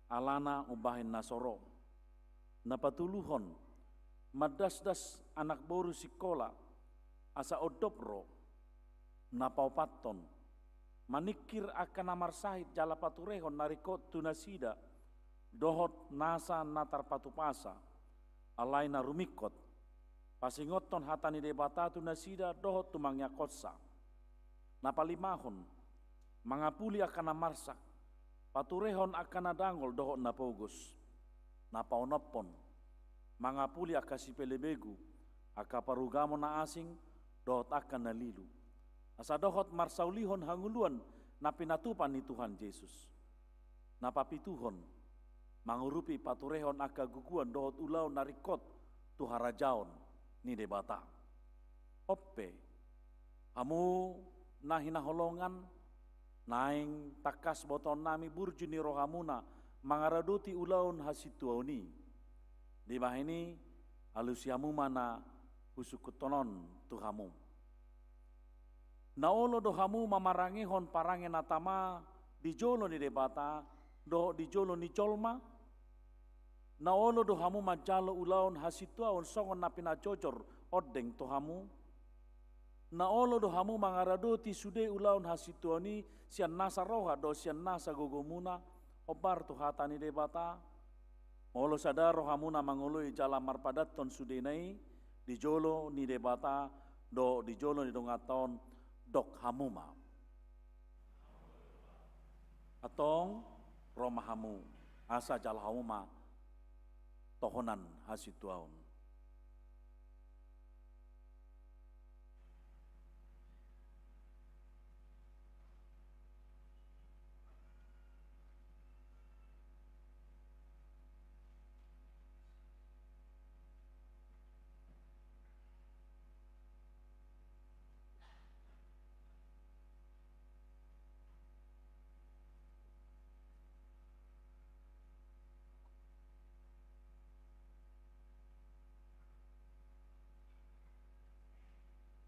alana ubahin nasoro. Napatuluhon, madas-das anak boru sikola, asa odopro, napaupaton, manikir akan namar sahid jala paturehon narikot tunasida, dohot nasa natar patupasa, alay na rumikot, pasingoton hatani debata tunasida dohot tumangnya kotsa, napalimahon, mangapuli akan namarsak, paturehon akan nadangol dohot napogos, napaonopon, mangapuli akasi pelebegu, akaparugamo na asing, dohot akan nalilu. Asa dohot marsaulihon hanguluan na pinatupan ni Tuhan Yesus. Napapituhon, mangurupi paturehon akaguguan dohot ulaw narikot tuharajaon ni debata. Oppe, amu nahinaholongan, naing takas boton nami burju ni rohamuna, mangaraduti ulaun hasituauni. Di bahini alusiamu mana husukutonon tuhamu. Naolo dohamu mamarangihon parange natama di jolo ni debata, do di jolo ni colma. Naolo dohamu majalo ulaun hasituaun songon napina cocor odeng tohamu. Naolo dohamu mangaraduti sude ulaun hasituani sian nasa roha do sian nasa gogomuna. Obar tu hatani debata, molo sadar rohamuna mangului jala marpadaton sudenai, di jolo ni debata, do di jolo ni dongaton dok hamuma. Atong romahamu, asa jala hamuma, tohonan hasituaun.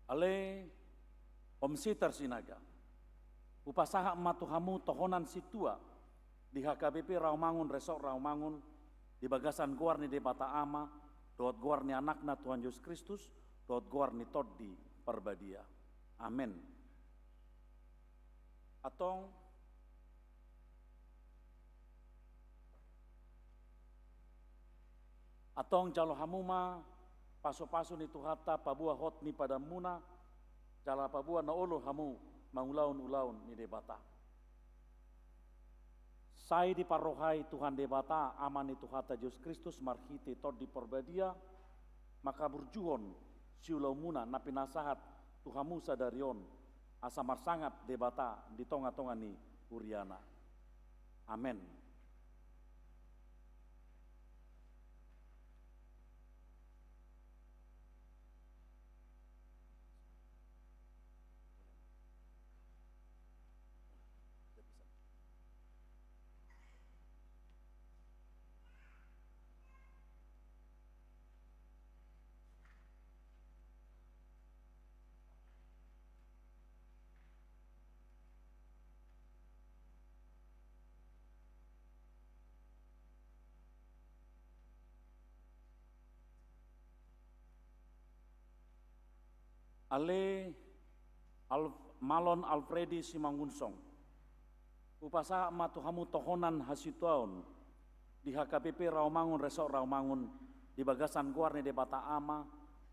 Ale omsitar sinaga, upasaha matuhamu tohonan situa di HKBP Rawamangun Resort Rawamangun di bagasan guar ni debata ama, dot guar ni anakna Tuhan Yesus Kristus, dot guar ni toddi perbadia. Amin. Atong Atong jalo hamuma paso-paso ni tuhata pabua hot ni pada muna jala pabua na olo hamu mangulaun-ulaun ni debata. Sai di parohai Tuhan debata aman ni tuhata Yesus Kristus marhite tod di porbadia maka berjuhon siulau muna na pinasahat Tuhamu sadarion asa marsangat debata di tonga-tonga ni Uriana. Amen. Ale Malon Alfredi Simangunsong. Upasa ma Tuhamu tohonan hasituaon di HKBP Rawamangun Resort Rawamangun di bagasan guar ni debata ama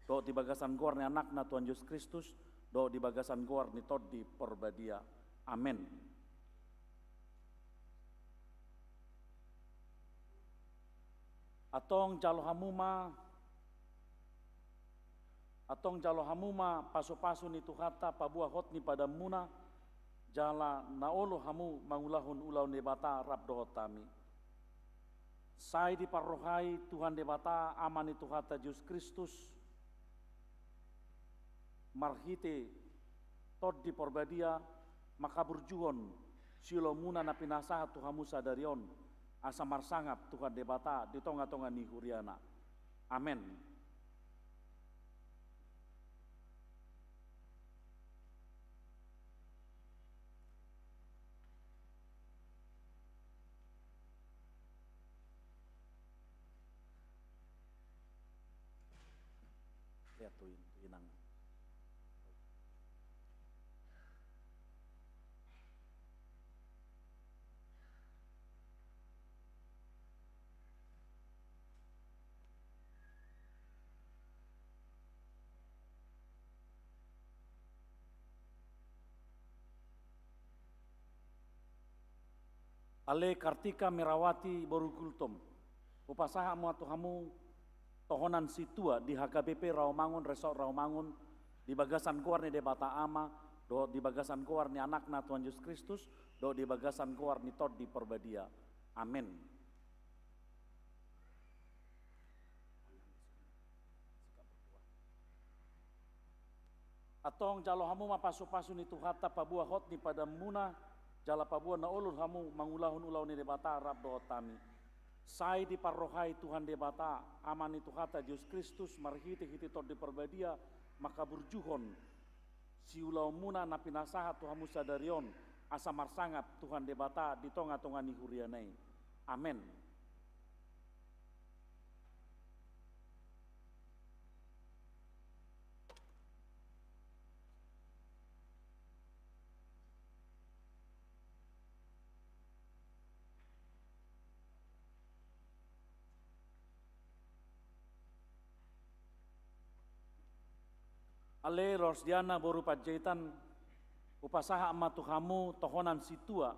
do di bagasan guar ni anak na Tuhan Yesus Kristus do di bagasan guar ni tod di porbadia. Amin. Atong jalo hamuma paso-paso ni tuhata pabua hot ni pada muna jala naolo hamu mangulahun ulau debata rab dohot tami. Sai di parohai Tuhan debata aman ni tuhata Yesus Kristus marhite tod di porbadia maka berjuhon silo muna na pinasahat Tuhamu sadarion asa marsangap Tuhan debata di tonga-tonga ni Huriana. Amen. Lihat tuh inang. Ale Kartika Merawati Borukultom. Upasaha mua Tuhamu tohonan situa di HKBP Rawamangun Resort Rawamangun di bagasan kuar ni debata ama do di bagasan kuar ni anakna Tuhan Yesus Kristus do di bagasan kuar ni tod di porbadia. Amin. Atong jalo hamu mapasu-pasu ni tuhata pabua hot ni pada muna jala pabua na ulun hamu mangulahun ulau ni debata rab dohot tami. Sai di parohai Tuhan debata aman itu kata Yesus Kristus marhiti hiti tod di perbadia maka berjuhon si ulau muna na pinasahat Tuhamu sadarion asa marsangap Tuhan debata di tonga-tonga ni Hurianai. Amen. Ale Rosdiana Boru Panjaitan upasaha ama Tuhamu tohonan situa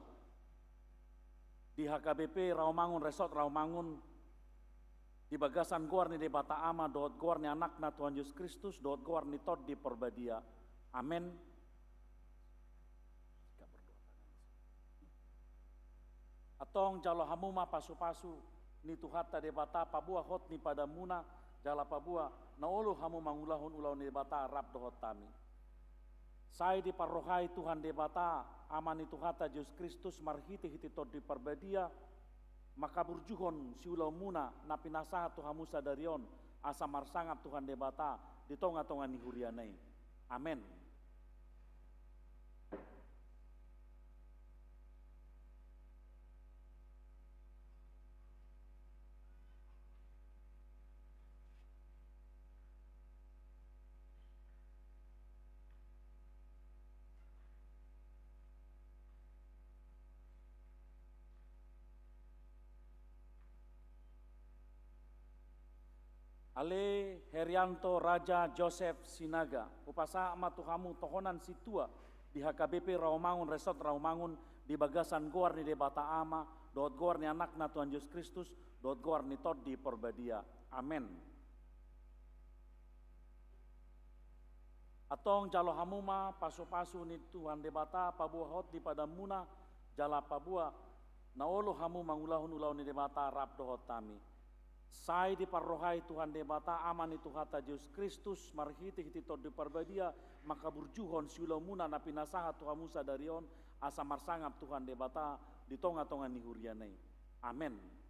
di HKBP Rawamangun Resort Rawamangun di bagasan guar ni debata ama doot guar ni anakna Tuhan Yesus Kristus doot guar ni tod di porbadia. Amen. Atong jalo hamuma pasu-pasu ni tuhata debata pabua hot ni pada muna jala pabua na ulu hamu mangulahun ulau ni debata rab dohot tami. Sai di parohai Tuhan debata aman itu kata Yesus Kristus marhiti hiti tod di perbadia maka berjuhon si ulau muna na pinasahat Tuhamu sadarion asa marsangap Tuhan debata di tonga-tonga ni Hurianai. Amen. Ale Herianto Raja Joseph Sinaga, upasa matuhamu tohonan situa di HKBP Rawamangun Resort Rawamangun di bagasan goar ni debata ama, dot goar ni anak na Tuhan Yesus Kristus, dot goar ni Tod di Perbadia. Amen. Atong jalo hamuma pasu-pasu ni Tuhan debata pabua hot di padamuna jala pabua naolo hamu mangulahun-ulahun ni debata rap dohot tami. Sai di parrohai Tuhan debata aman itu hata Yesus Kristus marhiti hiti Tod di Perbadia maka burjuhon siulau muna na pinasaha Tuhan Musa darion asa marsangap Tuhan debata di tonga-tonga ni hurianai. Amen.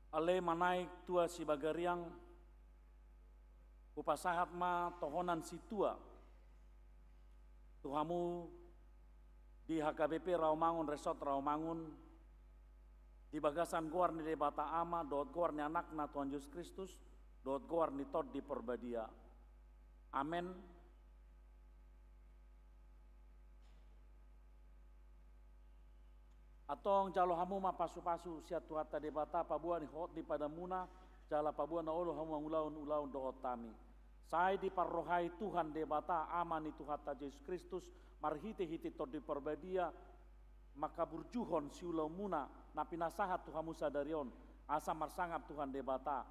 Ale manaik tua si bagariang upasahat ma tohonan si tua tuhamu di HKBP Rawamangun Resort Rawamangun di bagasan goar ni debata ama dot goar ni anak na Tuhan Yesus Kristus dot goar ni Tod di Perbadia. Amen. Atong jalo hamu ma pasu-pasu siat tuhata debata pabua ni hot di padamuna jala pabua na olo hamu ulaun dohot tami. Sai di parrohai Tuhan debata aman itu hata Yesus Kristus marhiti-hiti Tod di Perbadia maka burjuhon siulau muna na pinasahat Tuhan Musa darion asa marsangap Tuhan debata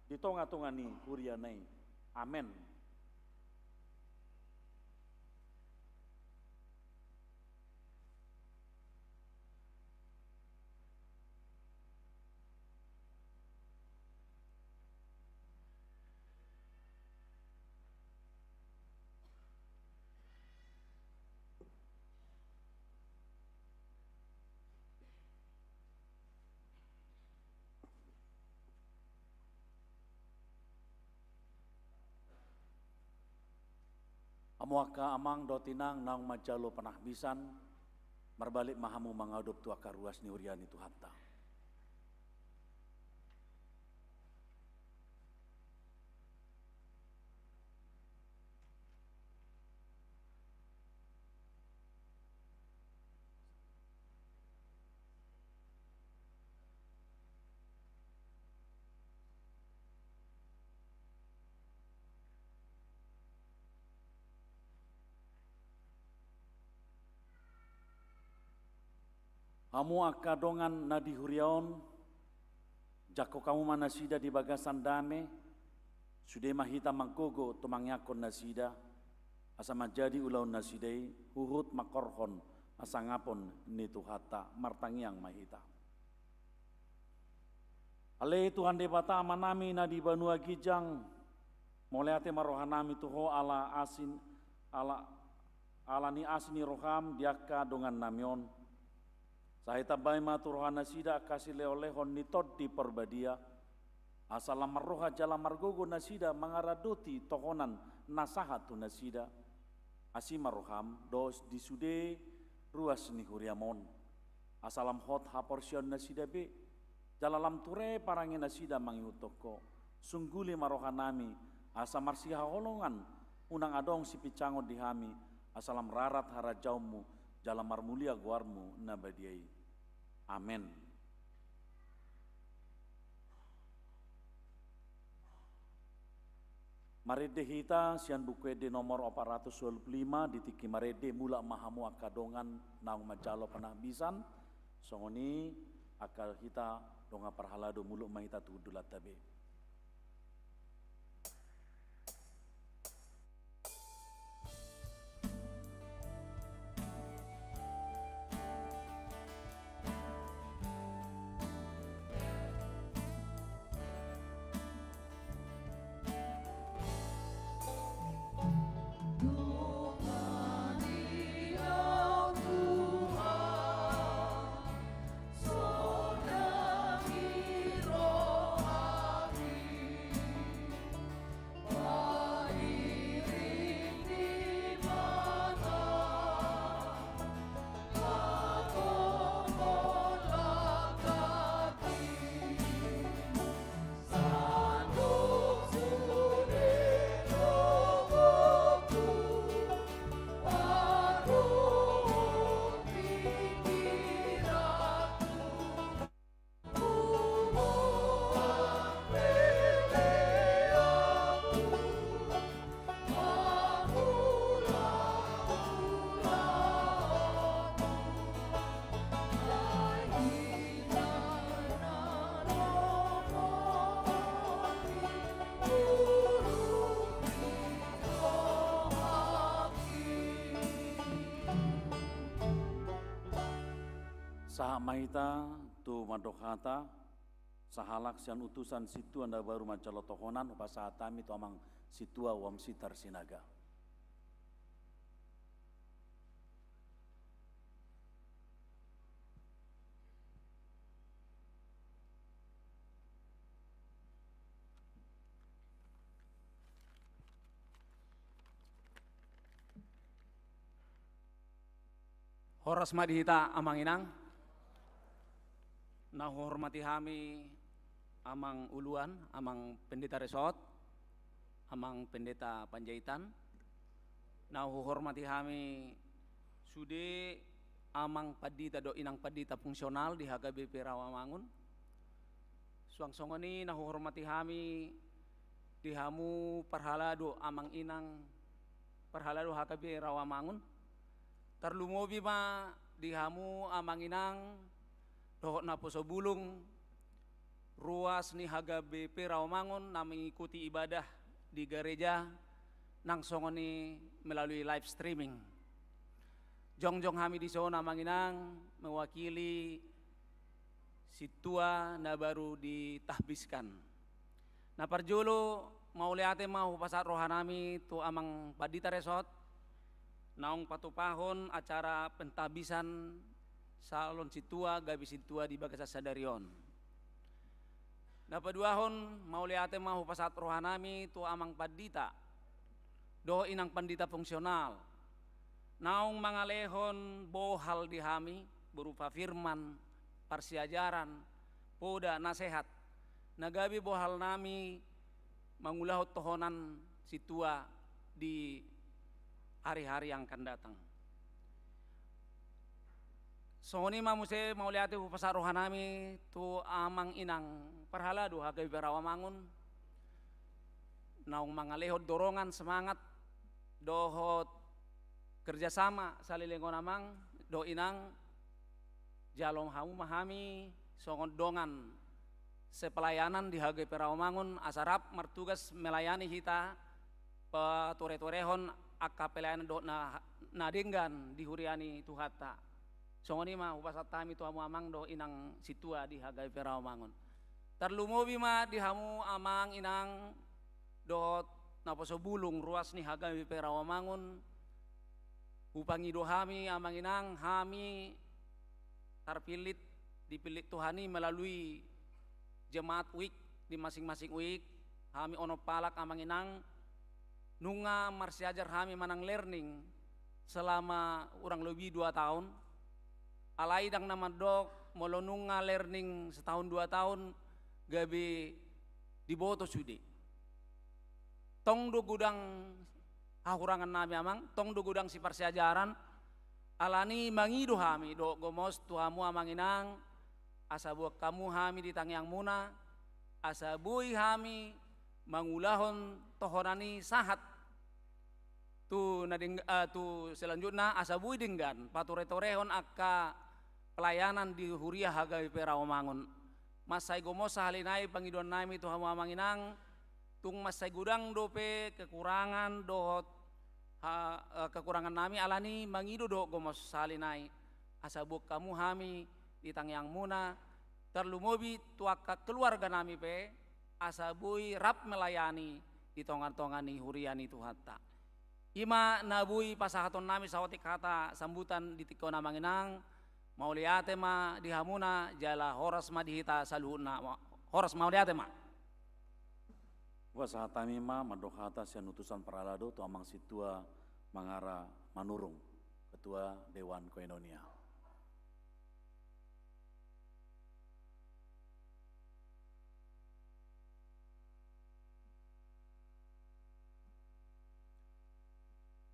di tonga-tonga ni hurianai. Amen. Amuaka amang dotinang naung majalo panahbisan marbalik mahamu mangadop tuaka ruas ni urian itu hatta. Hamu akadongan nadi huriaon, jako kamu manasida di bagasan dame, sudah mahita mangkogo tumangyakon nasida, asa majadi ulaun nasidai, huhut makorhon, asa ngapon nitu hata, martangiang mahita. Ale Tuhan debata amanami nadi banua gijang, moleate marohanami tuho ala asin, ala ni asini roham diaka dongan namion, Sahita bai maturohana sida kasih leolehon ni Tod di Perbadia. Asalam marroha jala margogo nasida mangaradoti tohonan nasahat tu nasida. Asima roham dos disude ruas ni huriamon. Asalam hot haporsion nasida be. Jalalam ture parangin nasida mangihutoko. Sungguli marohanami asa marsiha holongan unang adong si picangon dihami. Asalam rarat harajaumu jalan marmulia guarmu nabadiai. Amen. Marede hita sian bukuede nomor 425 ditiki marede mula mahamu akadongan naung majalo panahbisan. Songoni akal hita donga parhalado muluk mahita tudulat tabe. Saha mahita tu madokhata sahalak sian utusan situ anda baru macalotohonan upasatami tu amang situa wam sitar sinaga. Horas madihita amang inang, nahormati kami amang uluan, amang pendeta resort, amang pendeta Panjaitan, nahormati kami sude amang padita do inang padita fungsional di HKBP Rawamangun. Suang-songoni nahormati kami dihamu parhalado amang inang parhalado HKBP Rawamangun. Terlumobi ma dihamu amang inang dohok na posobulung ruas ni HKBP Rawamangun na mengikuti ibadah di gereja nang songoni melalui live streaming. Jongjong kami di sana amang inang mewakili situa na baru ditahbiskan. Na parjolo mau liate mau pasat rohanami tu amang padita resort naong patupahon acara pentabisan salon situa gabi situa di Bagasa Sadarion. Napaduahon mau liate mau pasat rohanami tu amang padita do inang pandita fungsional. Naong mangalehon bohal di hami berupa firman, parsiajaran, poda, nasehat. Nagabi bohal nami mangulahot tohonan situa di hari-hari yang akan datang. Soni mamuse mau lihat pasar rohanami tu amang inang parhalado HKBP Rawamangun. Naung mangalehot dorongan semangat dohot kerjasama salilengon amang do inang jalom hamu mahami songon dongan sepelayanan di HKBP Rawamangun asarap martugas melayani hita patore-torehon akka pelayanan do na denggan di huriani tuhata. Songoni ma upasat tami tu hamu amang do inang situa di HKBP Rawamangun. Terlumobi ma di hamu amang inang do naposo bulung ruas ni HKBP Rawamangun. Upangi do hami amang inang hami terpilit dipilit Tuhani melalui jemaat week di masing-masing week. Hami ono palak amang inang nunga marsiajar kami manang learning selama kurang lebih 2 tahun. Alai dang nama dok molo nunga learning setahun 2 tahun gabi diboto sudi. Tong do gudang hahurangan nami amang, tong do gudang si parsiajaran alani mangido hami do gomos tuamu amang inang asabu kamu hami di tangyang muna asabui hami mangulahon tohonani sahat tu tu selanjutnya asabui denggan patore-torehon akka pelayanan di Huriah HKBP Rawamangun. Masai gomos sahalinai pangidon nami tu hamu amang inang tung masai gudang dope kekurangan dohot kekurangan nami alani mangido do gomos sahalinai asabuk kamu hami di tangyang muna terlumobi tuaka keluarga nami pe asabui rap melayani di tongan-tongani huriani tuhata. Ima nabui pasahaton nami sawati kata sambutan di tiko namang inang mau liate ma di hamuna jala horas ma dihita saluhuna horas mau liate ma. Wasatami ma madokhata sian utusan paralado tu amang situa mangara manurung ketua Dewan Koinonia.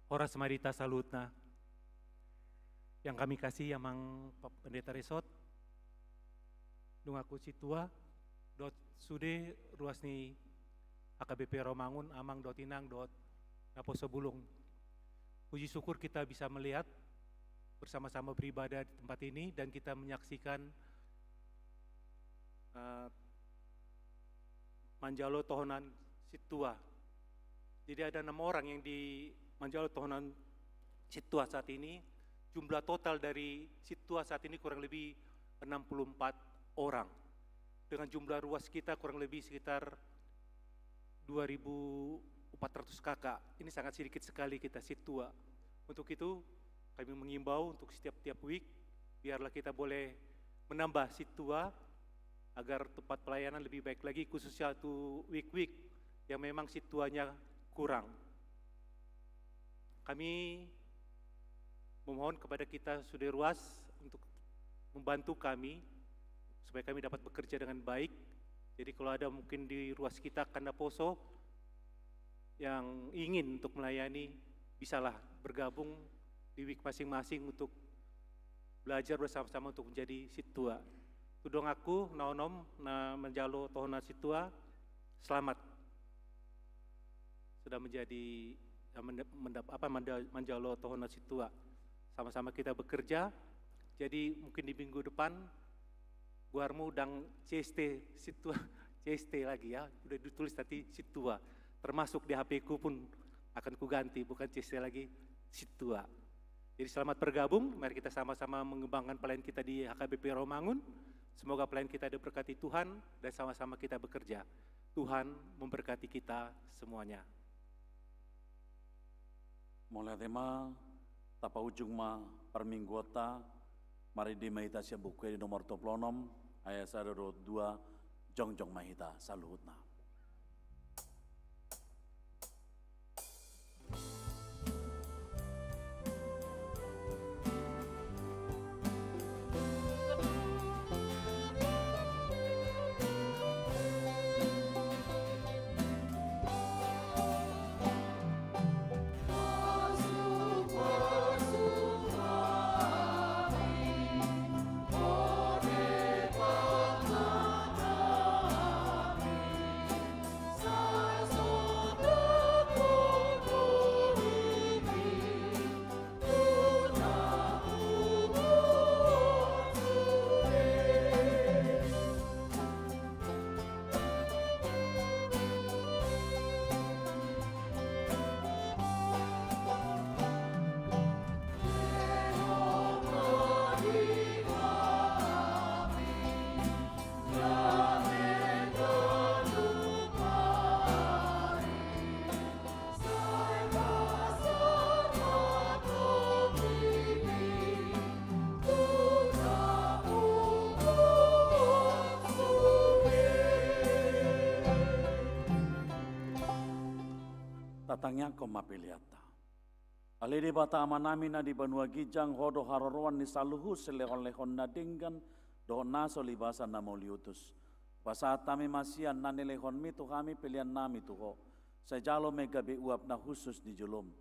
Horas marita salutna yang kami kasih amang pendeta resort dungaku situa dot sude ruas ni HKBP Rawamangun amang dot inang dot naposo bulung. Puji syukur kita bisa melihat bersama-sama beribadah di tempat ini dan kita menyaksikan Manjalo Tohonan Situa. Jadi ada 6 orang yang di Manjalo Tohonan Situa saat ini. Jumlah total dari Situa saat ini kurang lebih 64 orang. Dengan jumlah ruas kita kurang lebih sekitar 2.400 kakak. Ini sangat sedikit sekali kita situa. Untuk itu kami mengimbau untuk setiap week, biarlah kita boleh menambah situa agar tempat pelayanan lebih baik lagi, khususnya untuk week-week yang memang situanya kurang. Kami memohon kepada kita Sudai Ruas untuk membantu kami supaya kami dapat bekerja dengan baik. Jadi kalau ada mungkin di ruas kita Kanda Poso yang ingin untuk melayani, bisalah bergabung di week masing-masing untuk belajar bersama-sama untuk menjadi situa. Tudong aku naonom na menjalo tohona situa, selamat sudah menjadi menjalo tohona situa. Sama-sama kita bekerja. Jadi mungkin di minggu depan Guarmu dan CST situa, CST lagi ya, udah ditulis tadi situa. Termasuk di HP ku pun akan kuganti, bukan CST lagi, situa. Jadi selamat bergabung, mari kita sama-sama mengembangkan pelayan kita di HKBP Rawamangun. Semoga pelayan kita diberkati Tuhan dan sama-sama kita bekerja. Tuhan memberkati kita semuanya. Mulai tema tapa ujung ma perminggota mari di mahita siya buku di nomor 26 ayat 1-2 jongjong mahita saluhutna. Tatangnya koma piliata. Alede bata amanami na di Banua Gijang hodo haroroan ni saluhu selehon-lehon na dinggan do naso libasa na mauliutus. Basa tami masian na nilehon mi tu kami pilihan nami tuho. Sa jalo megabe uap na khusus di julum.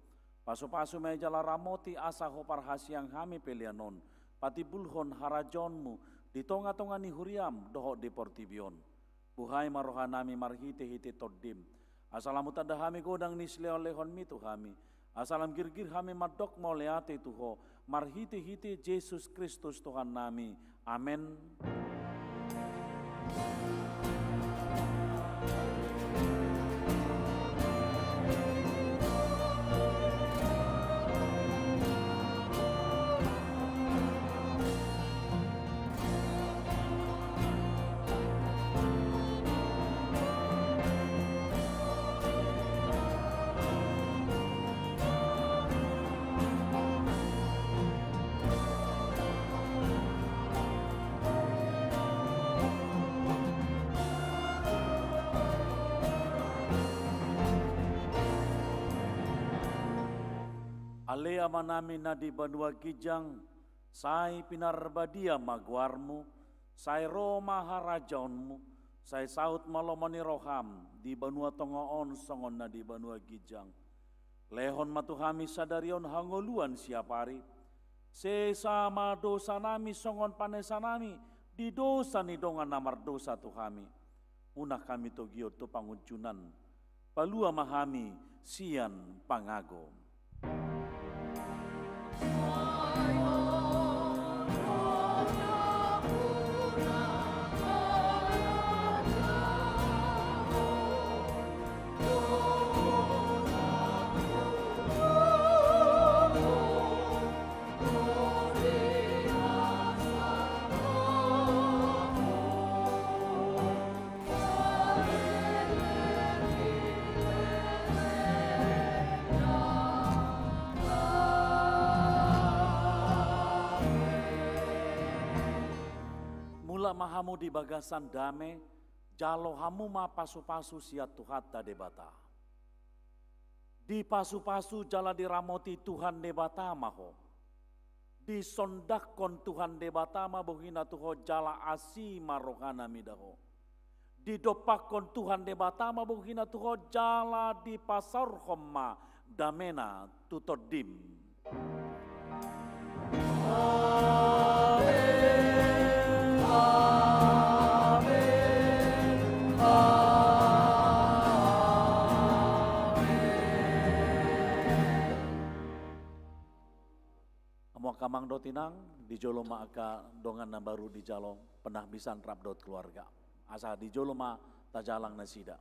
Pasu-pasu me jala ramoti asa ho parhasiang kami pilihanon. Pati bulhon harajonmu di tonga-tonga ni huriam doho di portibion. Buhay marohanami marhite-hite toddim. Asalam utada kami godang nislehon-lehon mi tu kami. Asalam girgir kami madok moleate tuho. Marhite-hite Yesus Kristus Tuhan nami. Amin. Alea manami na di Banua Gijang, sai pinarbadia maguarmu, sai Roma harajaunmu, sai saut malomoni roham di Banua Tongoon songon na di Banua Gijang. Lehon matuhami sadarion hangoluan siapari, sesama dosa nami songon panesanami, di dosa ni dongan namar dosa tuhami. Unah kami togio to panguncunan, palua mahami sian pangago. Ula mahamu di bagasan dame, jalo hamu ma pasu-pasu sia tuhata debata. Di pasu-pasu jala diramoti Tuhan debata maho. Di sondakon Tuhan debata ma bohina tuho jala asi marohana midaho. Di dopakon Tuhan debata ma bohina tuho jala di pasar homma damena tutodim. Kamang dotinang di joloma aka dongan na baru di jalong penah bisan rap dot keluarga asa di joloma tajalang nasida.